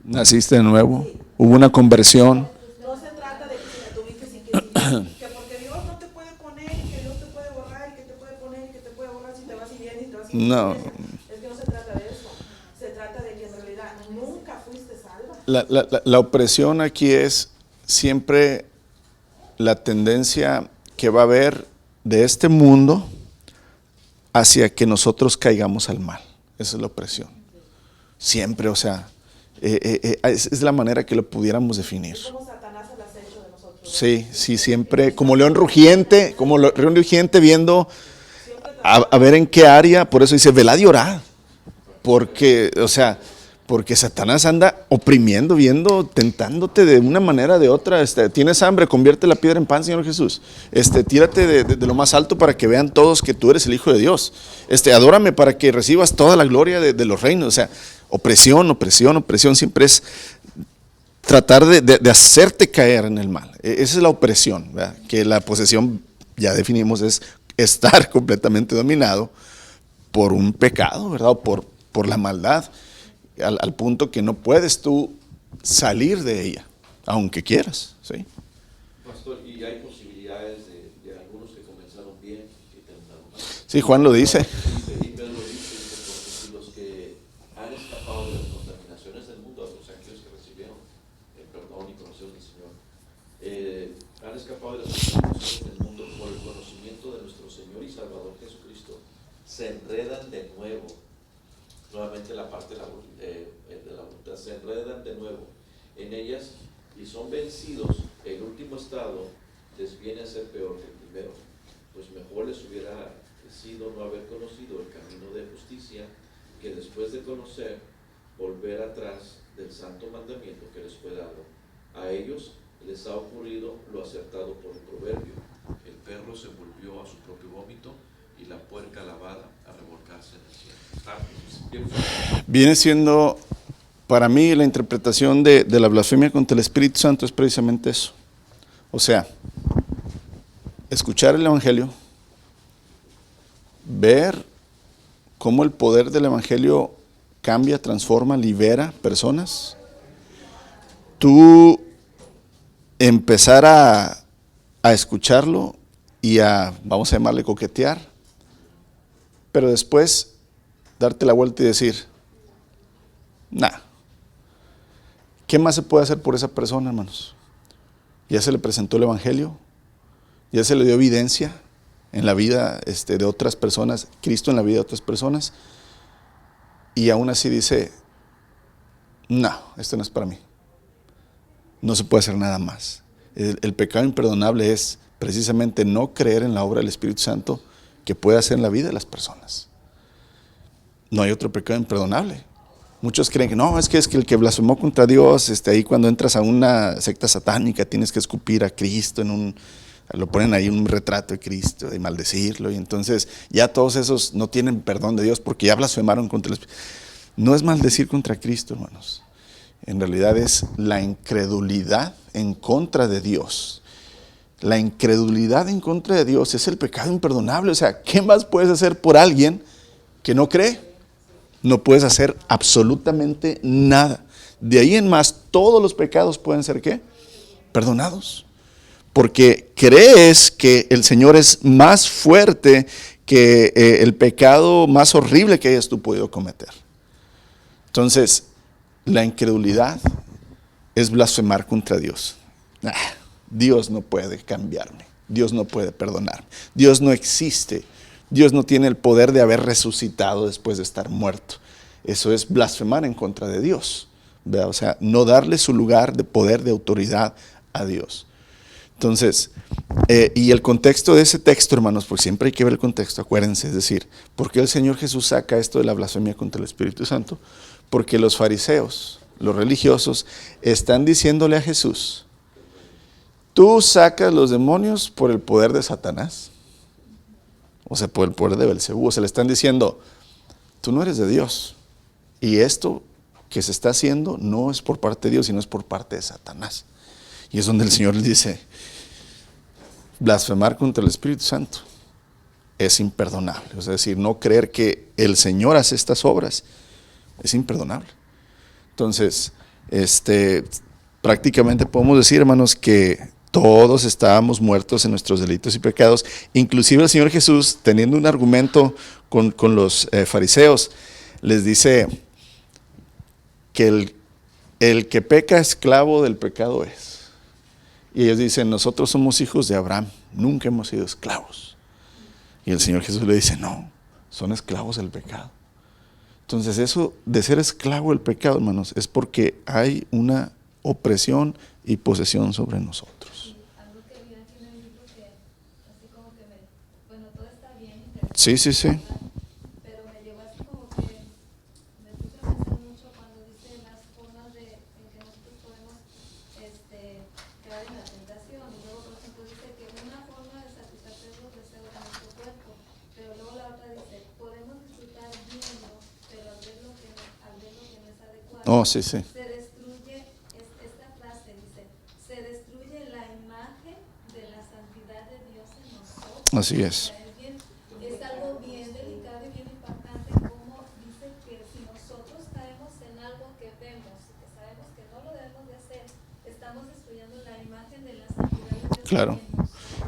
Naciste de nuevo, hubo una conversión. No se trata de que si la tuviste y que porque Dios no te puede poner, y que Dios te puede borrar, y que te puede poner, y que te puede borrar si te vas y vienes y te vas y vienes. No. Es que no se trata de eso. Se trata de que en realidad nunca fuiste salva. La opresión aquí es siempre la tendencia que va a haber de este mundo hacia que nosotros caigamos al mal. Esa es la opresión. Siempre, o sea, es la manera que lo pudiéramos definir. Es como Satanás al acecho de nosotros. Sí, siempre, como león rugiente, viendo a ver en qué área, por eso dice, velad y orad. Porque, o sea, porque Satanás anda oprimiendo, viendo, tentándote de una manera o de otra. Tienes hambre, convierte la piedra en pan, Señor Jesús. Tírate de lo más alto para que vean todos que tú eres el Hijo de Dios. Adórame para que recibas toda la gloria de los reinos. O sea, opresión siempre es tratar de hacerte caer en el mal. Esa es la opresión, ¿verdad? Que la posesión, ya definimos, es estar completamente dominado por un pecado, ¿verdad? O por la maldad. Al punto que no puedes tú salir de ella, aunque quieras, ¿sí? Pastor, y hay posibilidades de algunos que comenzaron bien y terminaron mal. Sí, Juan lo dice. Y Pedro lo dice, porque si los que han escapado de las contaminaciones del mundo, o sea, aquellos que recibieron el perdón y conocieron al Señor, han escapado de las contaminaciones del mundo por el conocimiento de nuestro Señor y Salvador Jesucristo, se enredan de nuevo. Nuevamente la parte de la voluntad, se enredan de nuevo en ellas y son vencidos. El último estado les viene a ser peor que el primero, pues mejor les hubiera sido no haber conocido el camino de justicia que después de conocer, volver atrás del santo mandamiento que les fue dado. A ellos les ha ocurrido lo acertado por el proverbio: el perro se volvió a su propio vómito y la puerca lavada a revolcarse en el cielo. Viene siendo, para mí, la interpretación de la blasfemia contra el Espíritu Santo es precisamente eso. O sea, escuchar el Evangelio, ver cómo el poder del Evangelio cambia, transforma, libera personas. Tú empezar a escucharlo y vamos a llamarle coquetear, pero después darte la vuelta y decir, ¿qué más se puede hacer por esa persona, hermanos? Ya se le presentó el Evangelio, ya se le dio evidencia en la vida de otras personas, Cristo en la vida de otras personas, y aún así dice, esto no es para mí, no se puede hacer nada más. El pecado imperdonable es precisamente no creer en la obra del Espíritu Santo que puede hacer en la vida de las personas. No hay otro pecado imperdonable. Muchos creen que no, es que el que blasfemó contra Dios, ahí cuando entras a una secta satánica tienes que escupir a Cristo lo ponen ahí un retrato de Cristo y maldecirlo, y entonces ya todos esos no tienen perdón de Dios porque ya blasfemaron contra el Espíritu. No es maldecir contra Cristo, hermanos. En realidad es la incredulidad en contra de Dios. La incredulidad en contra de Dios es el pecado imperdonable. O sea, ¿qué más puedes hacer por alguien que no cree? No puedes hacer absolutamente nada. De ahí en más, todos los pecados pueden ser ¿qué? Perdonados. Porque crees que el Señor es más fuerte que el pecado más horrible que hayas tú podido cometer. Entonces, la incredulidad es blasfemar contra Dios. Dios no puede cambiarme. Dios no puede perdonarme. Dios no existe. Dios no tiene el poder de haber resucitado después de estar muerto. Eso es blasfemar en contra de Dios, ¿verdad? O sea, no darle su lugar de poder, de autoridad a Dios. Entonces, y el contexto de ese texto, hermanos, porque siempre hay que ver el contexto, acuérdense, es decir, ¿por qué el Señor Jesús saca esto de la blasfemia contra el Espíritu Santo? Porque los fariseos, los religiosos, están diciéndole a Jesús, tú sacas los demonios por el poder de Satanás, o sea, por el poder de Belcebú. O sea, le están diciendo, tú no eres de Dios, y esto que se está haciendo no es por parte de Dios, sino es por parte de Satanás. Y es donde el Señor les dice, blasfemar contra el Espíritu Santo es imperdonable. Es decir, no creer que el Señor hace estas obras es imperdonable. Entonces, prácticamente podemos decir, hermanos, que todos estábamos muertos en nuestros delitos y pecados. Inclusive el Señor Jesús, teniendo un argumento con los fariseos, les dice que el que peca esclavo del pecado es. Y ellos dicen, nosotros somos hijos de Abraham, nunca hemos sido esclavos. Y el Señor Jesús le dice, no, son esclavos del pecado. Entonces eso de ser esclavo del pecado, hermanos, es porque hay una opresión y posesión sobre nosotros. Algo que vi aquí en el libro que así como que todo está bien. Sí. Pero me llevó así como que me puse a pensar mucho cuando dice las formas en que nosotros podemos caer en la tentación. Y luego, por ejemplo, dice que una forma de satisfacer los deseos de nuestro cuerpo, pero luego la otra dice, podemos disfrutar viendo, pero al ver lo que no es adecuado. Oh, sí. Se destruye, esta frase dice, se destruye la imagen de la santidad de Dios en nosotros. Así es. Es algo bien delicado y bien impactante como dice que si nosotros caemos en algo que vemos y que sabemos que no lo debemos de hacer, estamos destruyendo la imagen de la santidad de Dios. Claro.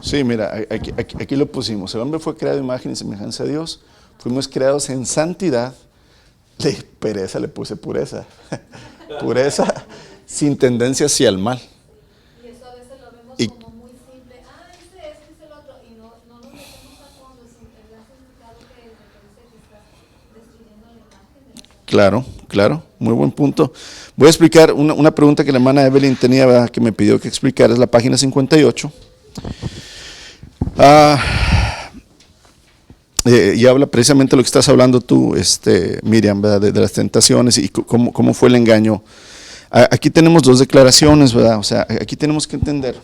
Sí, mira, aquí lo pusimos. El hombre fue creado a imagen y semejanza de Dios. Fuimos creados en santidad. Pereza le puse pureza. Pureza sin tendencia hacia el mal. Y eso a veces lo vemos como muy simple. Dice esto, dice el otro. Y no nos metemos a fondo sin el gran significado que es, que dice que está destruyendo la imagen de la santidad. Claro. Muy buen punto. Voy a explicar una pregunta que la hermana Evelyn tenía, ¿verdad?, que me pidió que explicara. Es la página 58. Y habla precisamente de lo que estás hablando tú, Miriam, ¿verdad?, de las tentaciones y cómo fue el engaño. Aquí tenemos dos declaraciones, ¿verdad? O sea, aquí tenemos que entender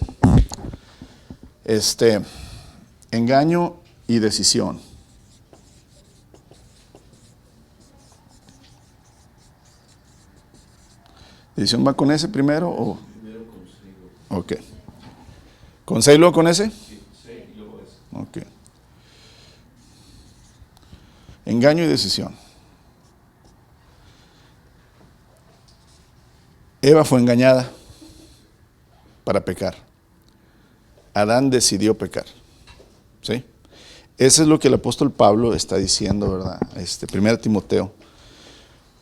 engaño y decisión. ¿Decisión va con ese primero o? Primero con Seigo. Ok. ¿Con C y luego con ese? Sí, y luego ese. Ok. Engaño y decisión. Eva fue engañada para pecar. Adán decidió pecar. ¿Sí? Eso es lo que el apóstol Pablo está diciendo, ¿verdad? 1 Timoteo.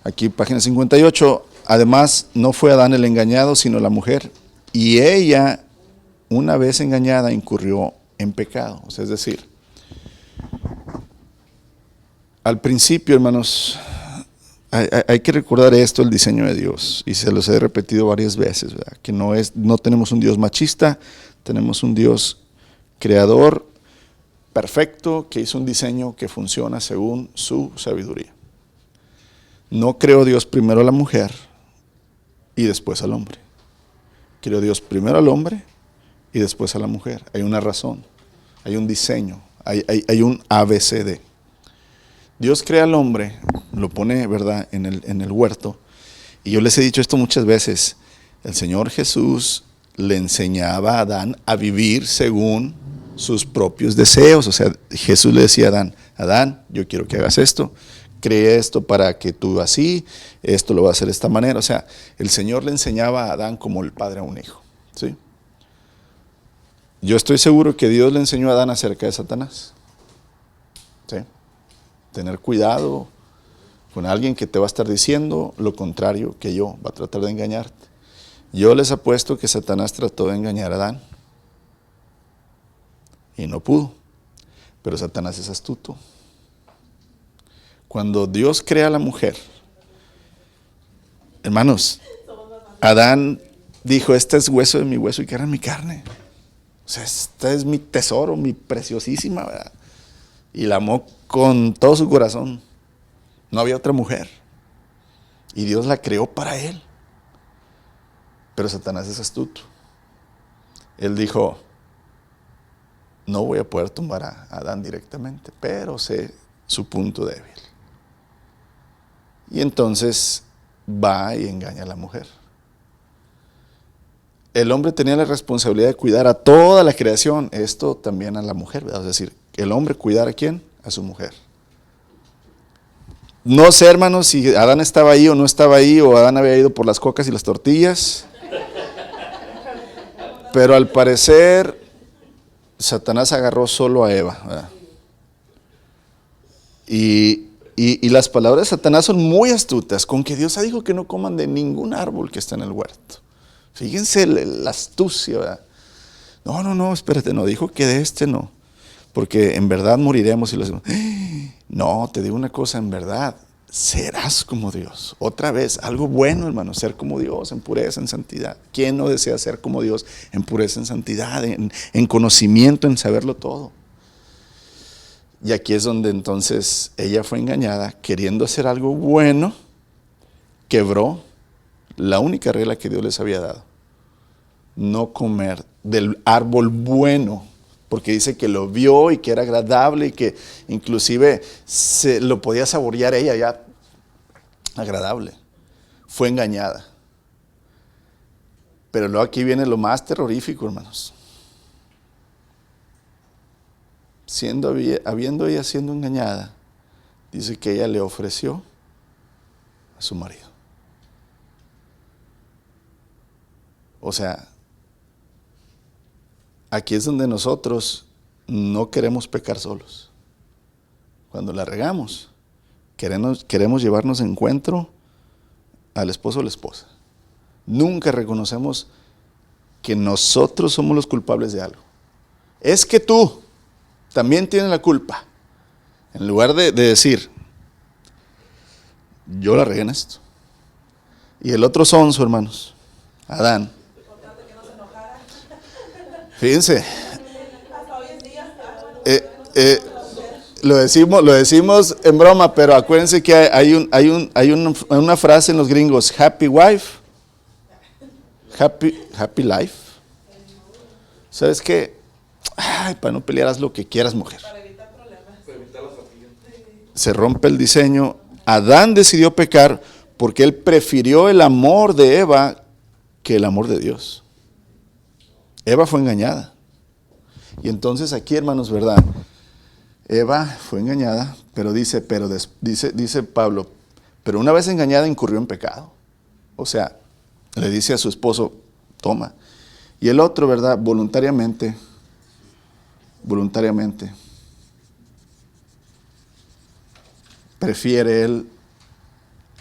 Aquí, página 58. Además, no fue Adán el engañado, sino la mujer. Y ella, una vez engañada, incurrió en pecado. O sea, es decir, al principio, hermanos, hay que recordar esto, el diseño de Dios, y se los he repetido varias veces, ¿verdad?, que no tenemos un Dios machista, tenemos un Dios creador, perfecto, que hizo un diseño que funciona según su sabiduría. No creó Dios primero a la mujer y después al hombre. Creó Dios primero al hombre y después a la mujer. Hay una razón, hay un diseño, hay un ABCD. Dios crea al hombre, lo pone, ¿verdad?, en el huerto. Y yo les he dicho esto muchas veces. El Señor Jesús le enseñaba a Adán a vivir según sus propios deseos. O sea, Jesús le decía a Adán, Adán, yo quiero que hagas esto, cree esto para que tú así, esto lo vas a hacer de esta manera. O sea, el Señor le enseñaba a Adán como el padre a un hijo, ¿sí? Yo estoy seguro que Dios le enseñó a Adán acerca de Satanás, ¿sí? Tener cuidado con alguien que te va a estar diciendo lo contrario que yo, va a tratar de engañarte. Yo les apuesto que Satanás trató de engañar a Adán y no pudo, pero Satanás es astuto. Cuando Dios crea a la mujer, hermanos, Adán dijo, este es hueso de mi hueso y carne de mi carne. O sea, esta es mi tesoro, mi preciosísima, ¿verdad? Y la amó con todo su corazón. No había otra mujer. Y Dios la creó para él. Pero Satanás es astuto. Él dijo, no voy a poder tumbar a Adán directamente, pero sé su punto débil. Y entonces va y engaña a la mujer. El hombre tenía la responsabilidad de cuidar a toda la creación, esto también a la mujer, ¿verdad? Es decir, el hombre cuidar a quién, a su mujer. No sé, hermanos, si Adán estaba ahí o no estaba ahí, o Adán había ido por las cocas y las tortillas, pero al parecer Satanás agarró solo a Eva, ¿verdad? Y las palabras de Satanás son muy astutas, con que Dios ha dicho que no coman de ningún árbol que está en el huerto. Fíjense la astucia, ¿verdad? No, espérate, no, dijo que de este no, porque en verdad moriremos y lo hacemos. No, te digo una cosa, en verdad, serás como Dios. Otra vez, algo bueno, hermano, ser como Dios, en pureza, en santidad. ¿Quién no desea ser como Dios en pureza, en santidad, en conocimiento, en saberlo todo? Y aquí es donde entonces ella fue engañada, queriendo hacer algo bueno, quebró la única regla que Dios les había dado: no comer del árbol bueno, porque dice que lo vio y que era agradable y que inclusive se lo podía saborear ella ya agradable. Fue engañada. Pero luego aquí viene lo más terrorífico, hermanos. Habiendo ella siendo engañada, dice que ella le ofreció a su marido. O sea, aquí es donde nosotros no queremos pecar solos. Cuando la regamos, queremos llevarnos de encuentro al esposo o la esposa. Nunca reconocemos que nosotros somos los culpables de algo. Es que tú también tienes la culpa. En lugar de decir, yo la regué en esto. Y el otro sonso, hermanos, Adán. Fíjense, lo decimos en broma, pero acuérdense que hay una frase en los gringos: happy wife, happy life. ¿Sabes qué? Ay, para no pelear, haz lo que quieras, mujer. Se rompe el diseño. Adán decidió pecar porque él prefirió el amor de Eva que el amor de Dios. Eva fue engañada. Y entonces aquí, hermanos, ¿verdad? Eva fue engañada, pero dice Pablo, pero una vez engañada incurrió en pecado. O sea, le dice a su esposo, toma. Y el otro, ¿verdad? Voluntariamente, prefiere él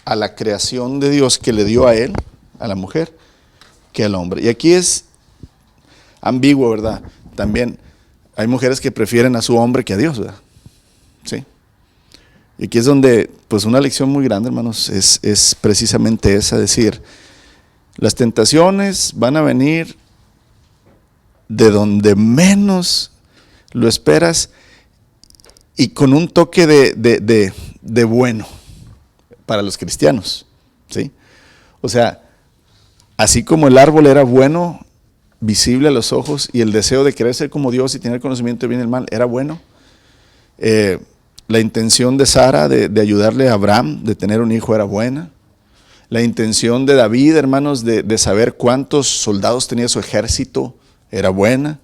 a la creación de Dios que le dio a él, a la mujer, que al hombre. Y aquí es ambiguo, ¿verdad? También hay mujeres que prefieren a su hombre que a Dios, ¿verdad? Sí. Y aquí es donde, pues una lección muy grande, hermanos, es precisamente esa: decir, las tentaciones van a venir de donde menos lo esperas y con un toque de bueno. para los cristianos, ¿sí? O sea, así como el árbol era bueno, visible a los ojos, y el deseo de querer ser como Dios y tener conocimiento de bien y el mal era bueno, la intención de Sara de ayudarle a Abraham, de tener un hijo, era buena. La intención de David, hermanos, de saber cuántos soldados tenía su ejército, era buena.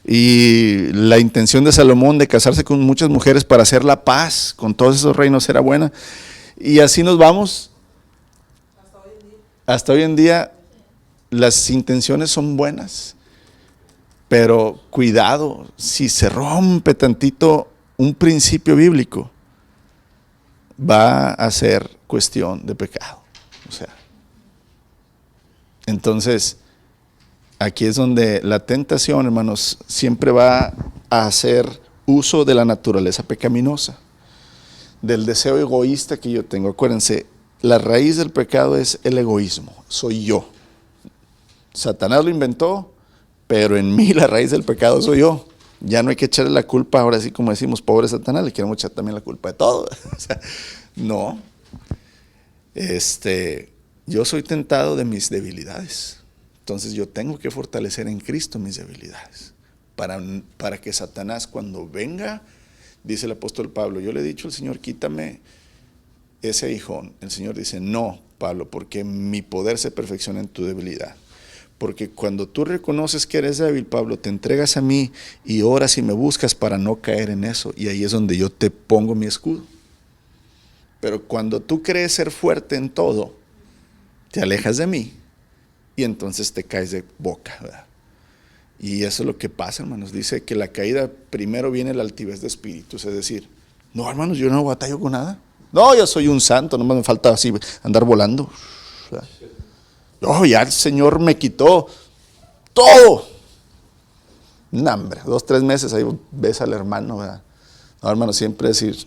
Y la intención de Salomón de casarse con muchas mujeres para hacer la paz con todos esos reinos era buena. Y así nos vamos. Hasta hoy en día las intenciones son buenas, pero cuidado, si se rompe tantito un principio bíblico, va a ser cuestión de pecado. O sea, entonces, aquí es donde la tentación, hermanos, siempre va a hacer uso de la naturaleza pecaminosa, del deseo egoísta que yo tengo. Acuérdense, la raíz del pecado es el egoísmo, soy yo. Satanás lo inventó, pero en mí la raíz del pecado soy yo. Ya no hay que echarle la culpa, ahora sí como decimos, pobre Satanás, le queremos echar también la culpa de todo. O sea, no. Yo soy tentado de mis debilidades. Entonces yo tengo que fortalecer en Cristo mis debilidades. Para que Satanás cuando venga, dice el apóstol Pablo, yo le he dicho al Señor, quítame ese aguijón. El Señor dice, no, Pablo, porque mi poder se perfecciona en tu debilidad. Porque cuando tú reconoces que eres débil, Pablo, te entregas a mí y oras y me buscas para no caer en eso. Y ahí es donde yo te pongo mi escudo. Pero cuando tú crees ser fuerte en todo, te alejas de mí y entonces te caes de boca, ¿verdad? Y eso es lo que pasa, hermanos. Dice que la caída primero viene la altivez de espíritus, es decir, no, hermanos, yo no batallo con nada. No, yo soy un santo, no me falta así andar volando. No, ya el Señor me quitó todo. No, hombre, 2, 3 meses ahí ves al hermano, ¿verdad? No, hermano, siempre decir,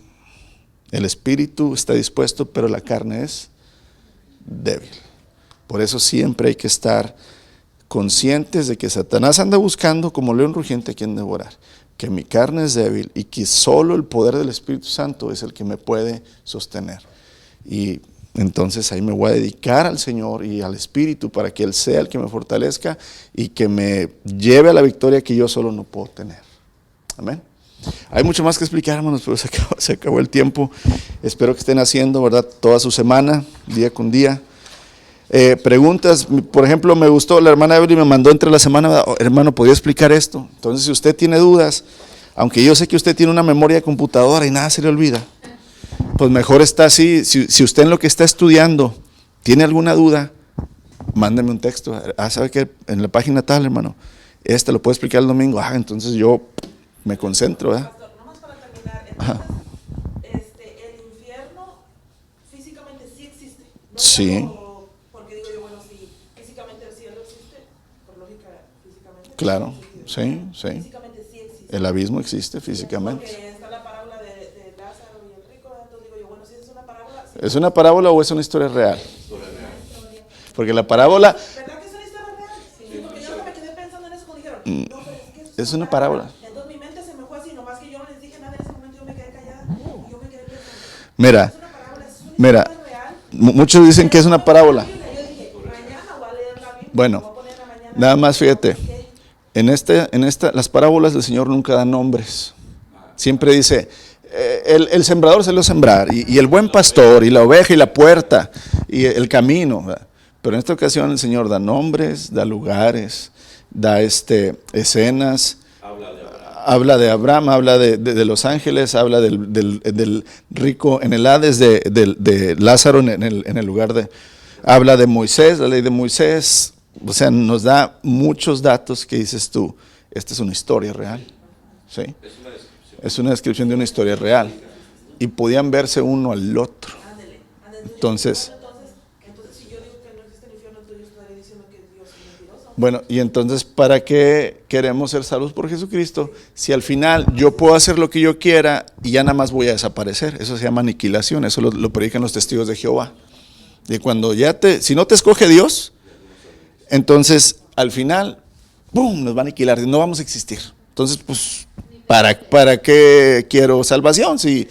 el espíritu está dispuesto, pero la carne es débil. Por eso siempre hay que estar conscientes de que Satanás anda buscando como león rugiente a quien devorar, que mi carne es débil y que solo el poder del Espíritu Santo es el que me puede sostener. Y entonces ahí me voy a dedicar al Señor y al Espíritu para que Él sea el que me fortalezca y que me lleve a la victoria que yo solo no puedo tener. Amén. Hay mucho más que explicar, hermanos, pero se acabó el tiempo. Espero que estén haciendo, ¿verdad?, toda su semana, día con día. Preguntas, por ejemplo, me gustó, la hermana Evelyn me mandó entre la semana, hermano, ¿podría explicar esto? Entonces, si usted tiene dudas, aunque yo sé que usted tiene una memoria de computadora y nada se le olvida, pues mejor está así. Si usted en lo que está estudiando tiene alguna duda, mándeme un texto. ¿Sabe qué? En la página tal, hermano, lo puedo explicar el domingo. Entonces yo me concentro, ¿verdad? Pastor, nomás para terminar, entonces, el infierno físicamente sí existe. No Sí. porque digo yo, bueno, si físicamente el cielo existe, por lógica, físicamente. Claro, sí, sí. físicamente sí existe. El abismo existe físicamente. Porque está la parábola de Lázaro y el rico, entonces digo yo, bueno, si es una parábola. Sí. ¿Es una parábola o es una historia real? Porque la parábola ¿Verdad que es una historia real? Sí, porque yo me quedé pensando en eso cuando dijeron, no, pero es que es una parábola. Entonces mi mente se me fue así, nomás que yo no les dije nada en ese momento, yo me quedé callada y yo me quedé pensando. Mira, Es una parábola, es una mira, historia real. muchos dicen que es una parábola. Yo dije, mañana voy a leer la Biblia. Bueno, Voy a poner la mañana. nada más fíjate, las parábolas del Señor nunca dan nombres. Siempre dice, el sembrador salió a sembrar, y el buen pastor, y la oveja, y la puerta, y el camino, ¿verdad? Pero en esta ocasión el Señor da nombres, da lugares, da escenas, habla de Abraham, habla de los ángeles, habla del rico en el Hades, de Lázaro en el lugar habla de Moisés, la ley de Moisés. O sea, nos da muchos datos que dices tú, esta es una historia real, ¿sí? Es una descripción de una historia real. Y podían verse uno al otro. Entonces, si yo digo que no existe el infierno, entonces yo estaré diciendo que Dios es mentiroso. bueno, y entonces, ¿para qué queremos ser salvos por Jesucristo? Si al final yo puedo hacer lo que yo quiera y ya nada más voy a desaparecer. Eso se llama aniquilación. Eso lo predican los testigos de Jehová. De cuando si no te escoge Dios, entonces al final, ¡pum!, nos va a aniquilar, no vamos a existir. Entonces, pues, ¿para qué quiero salvación? Si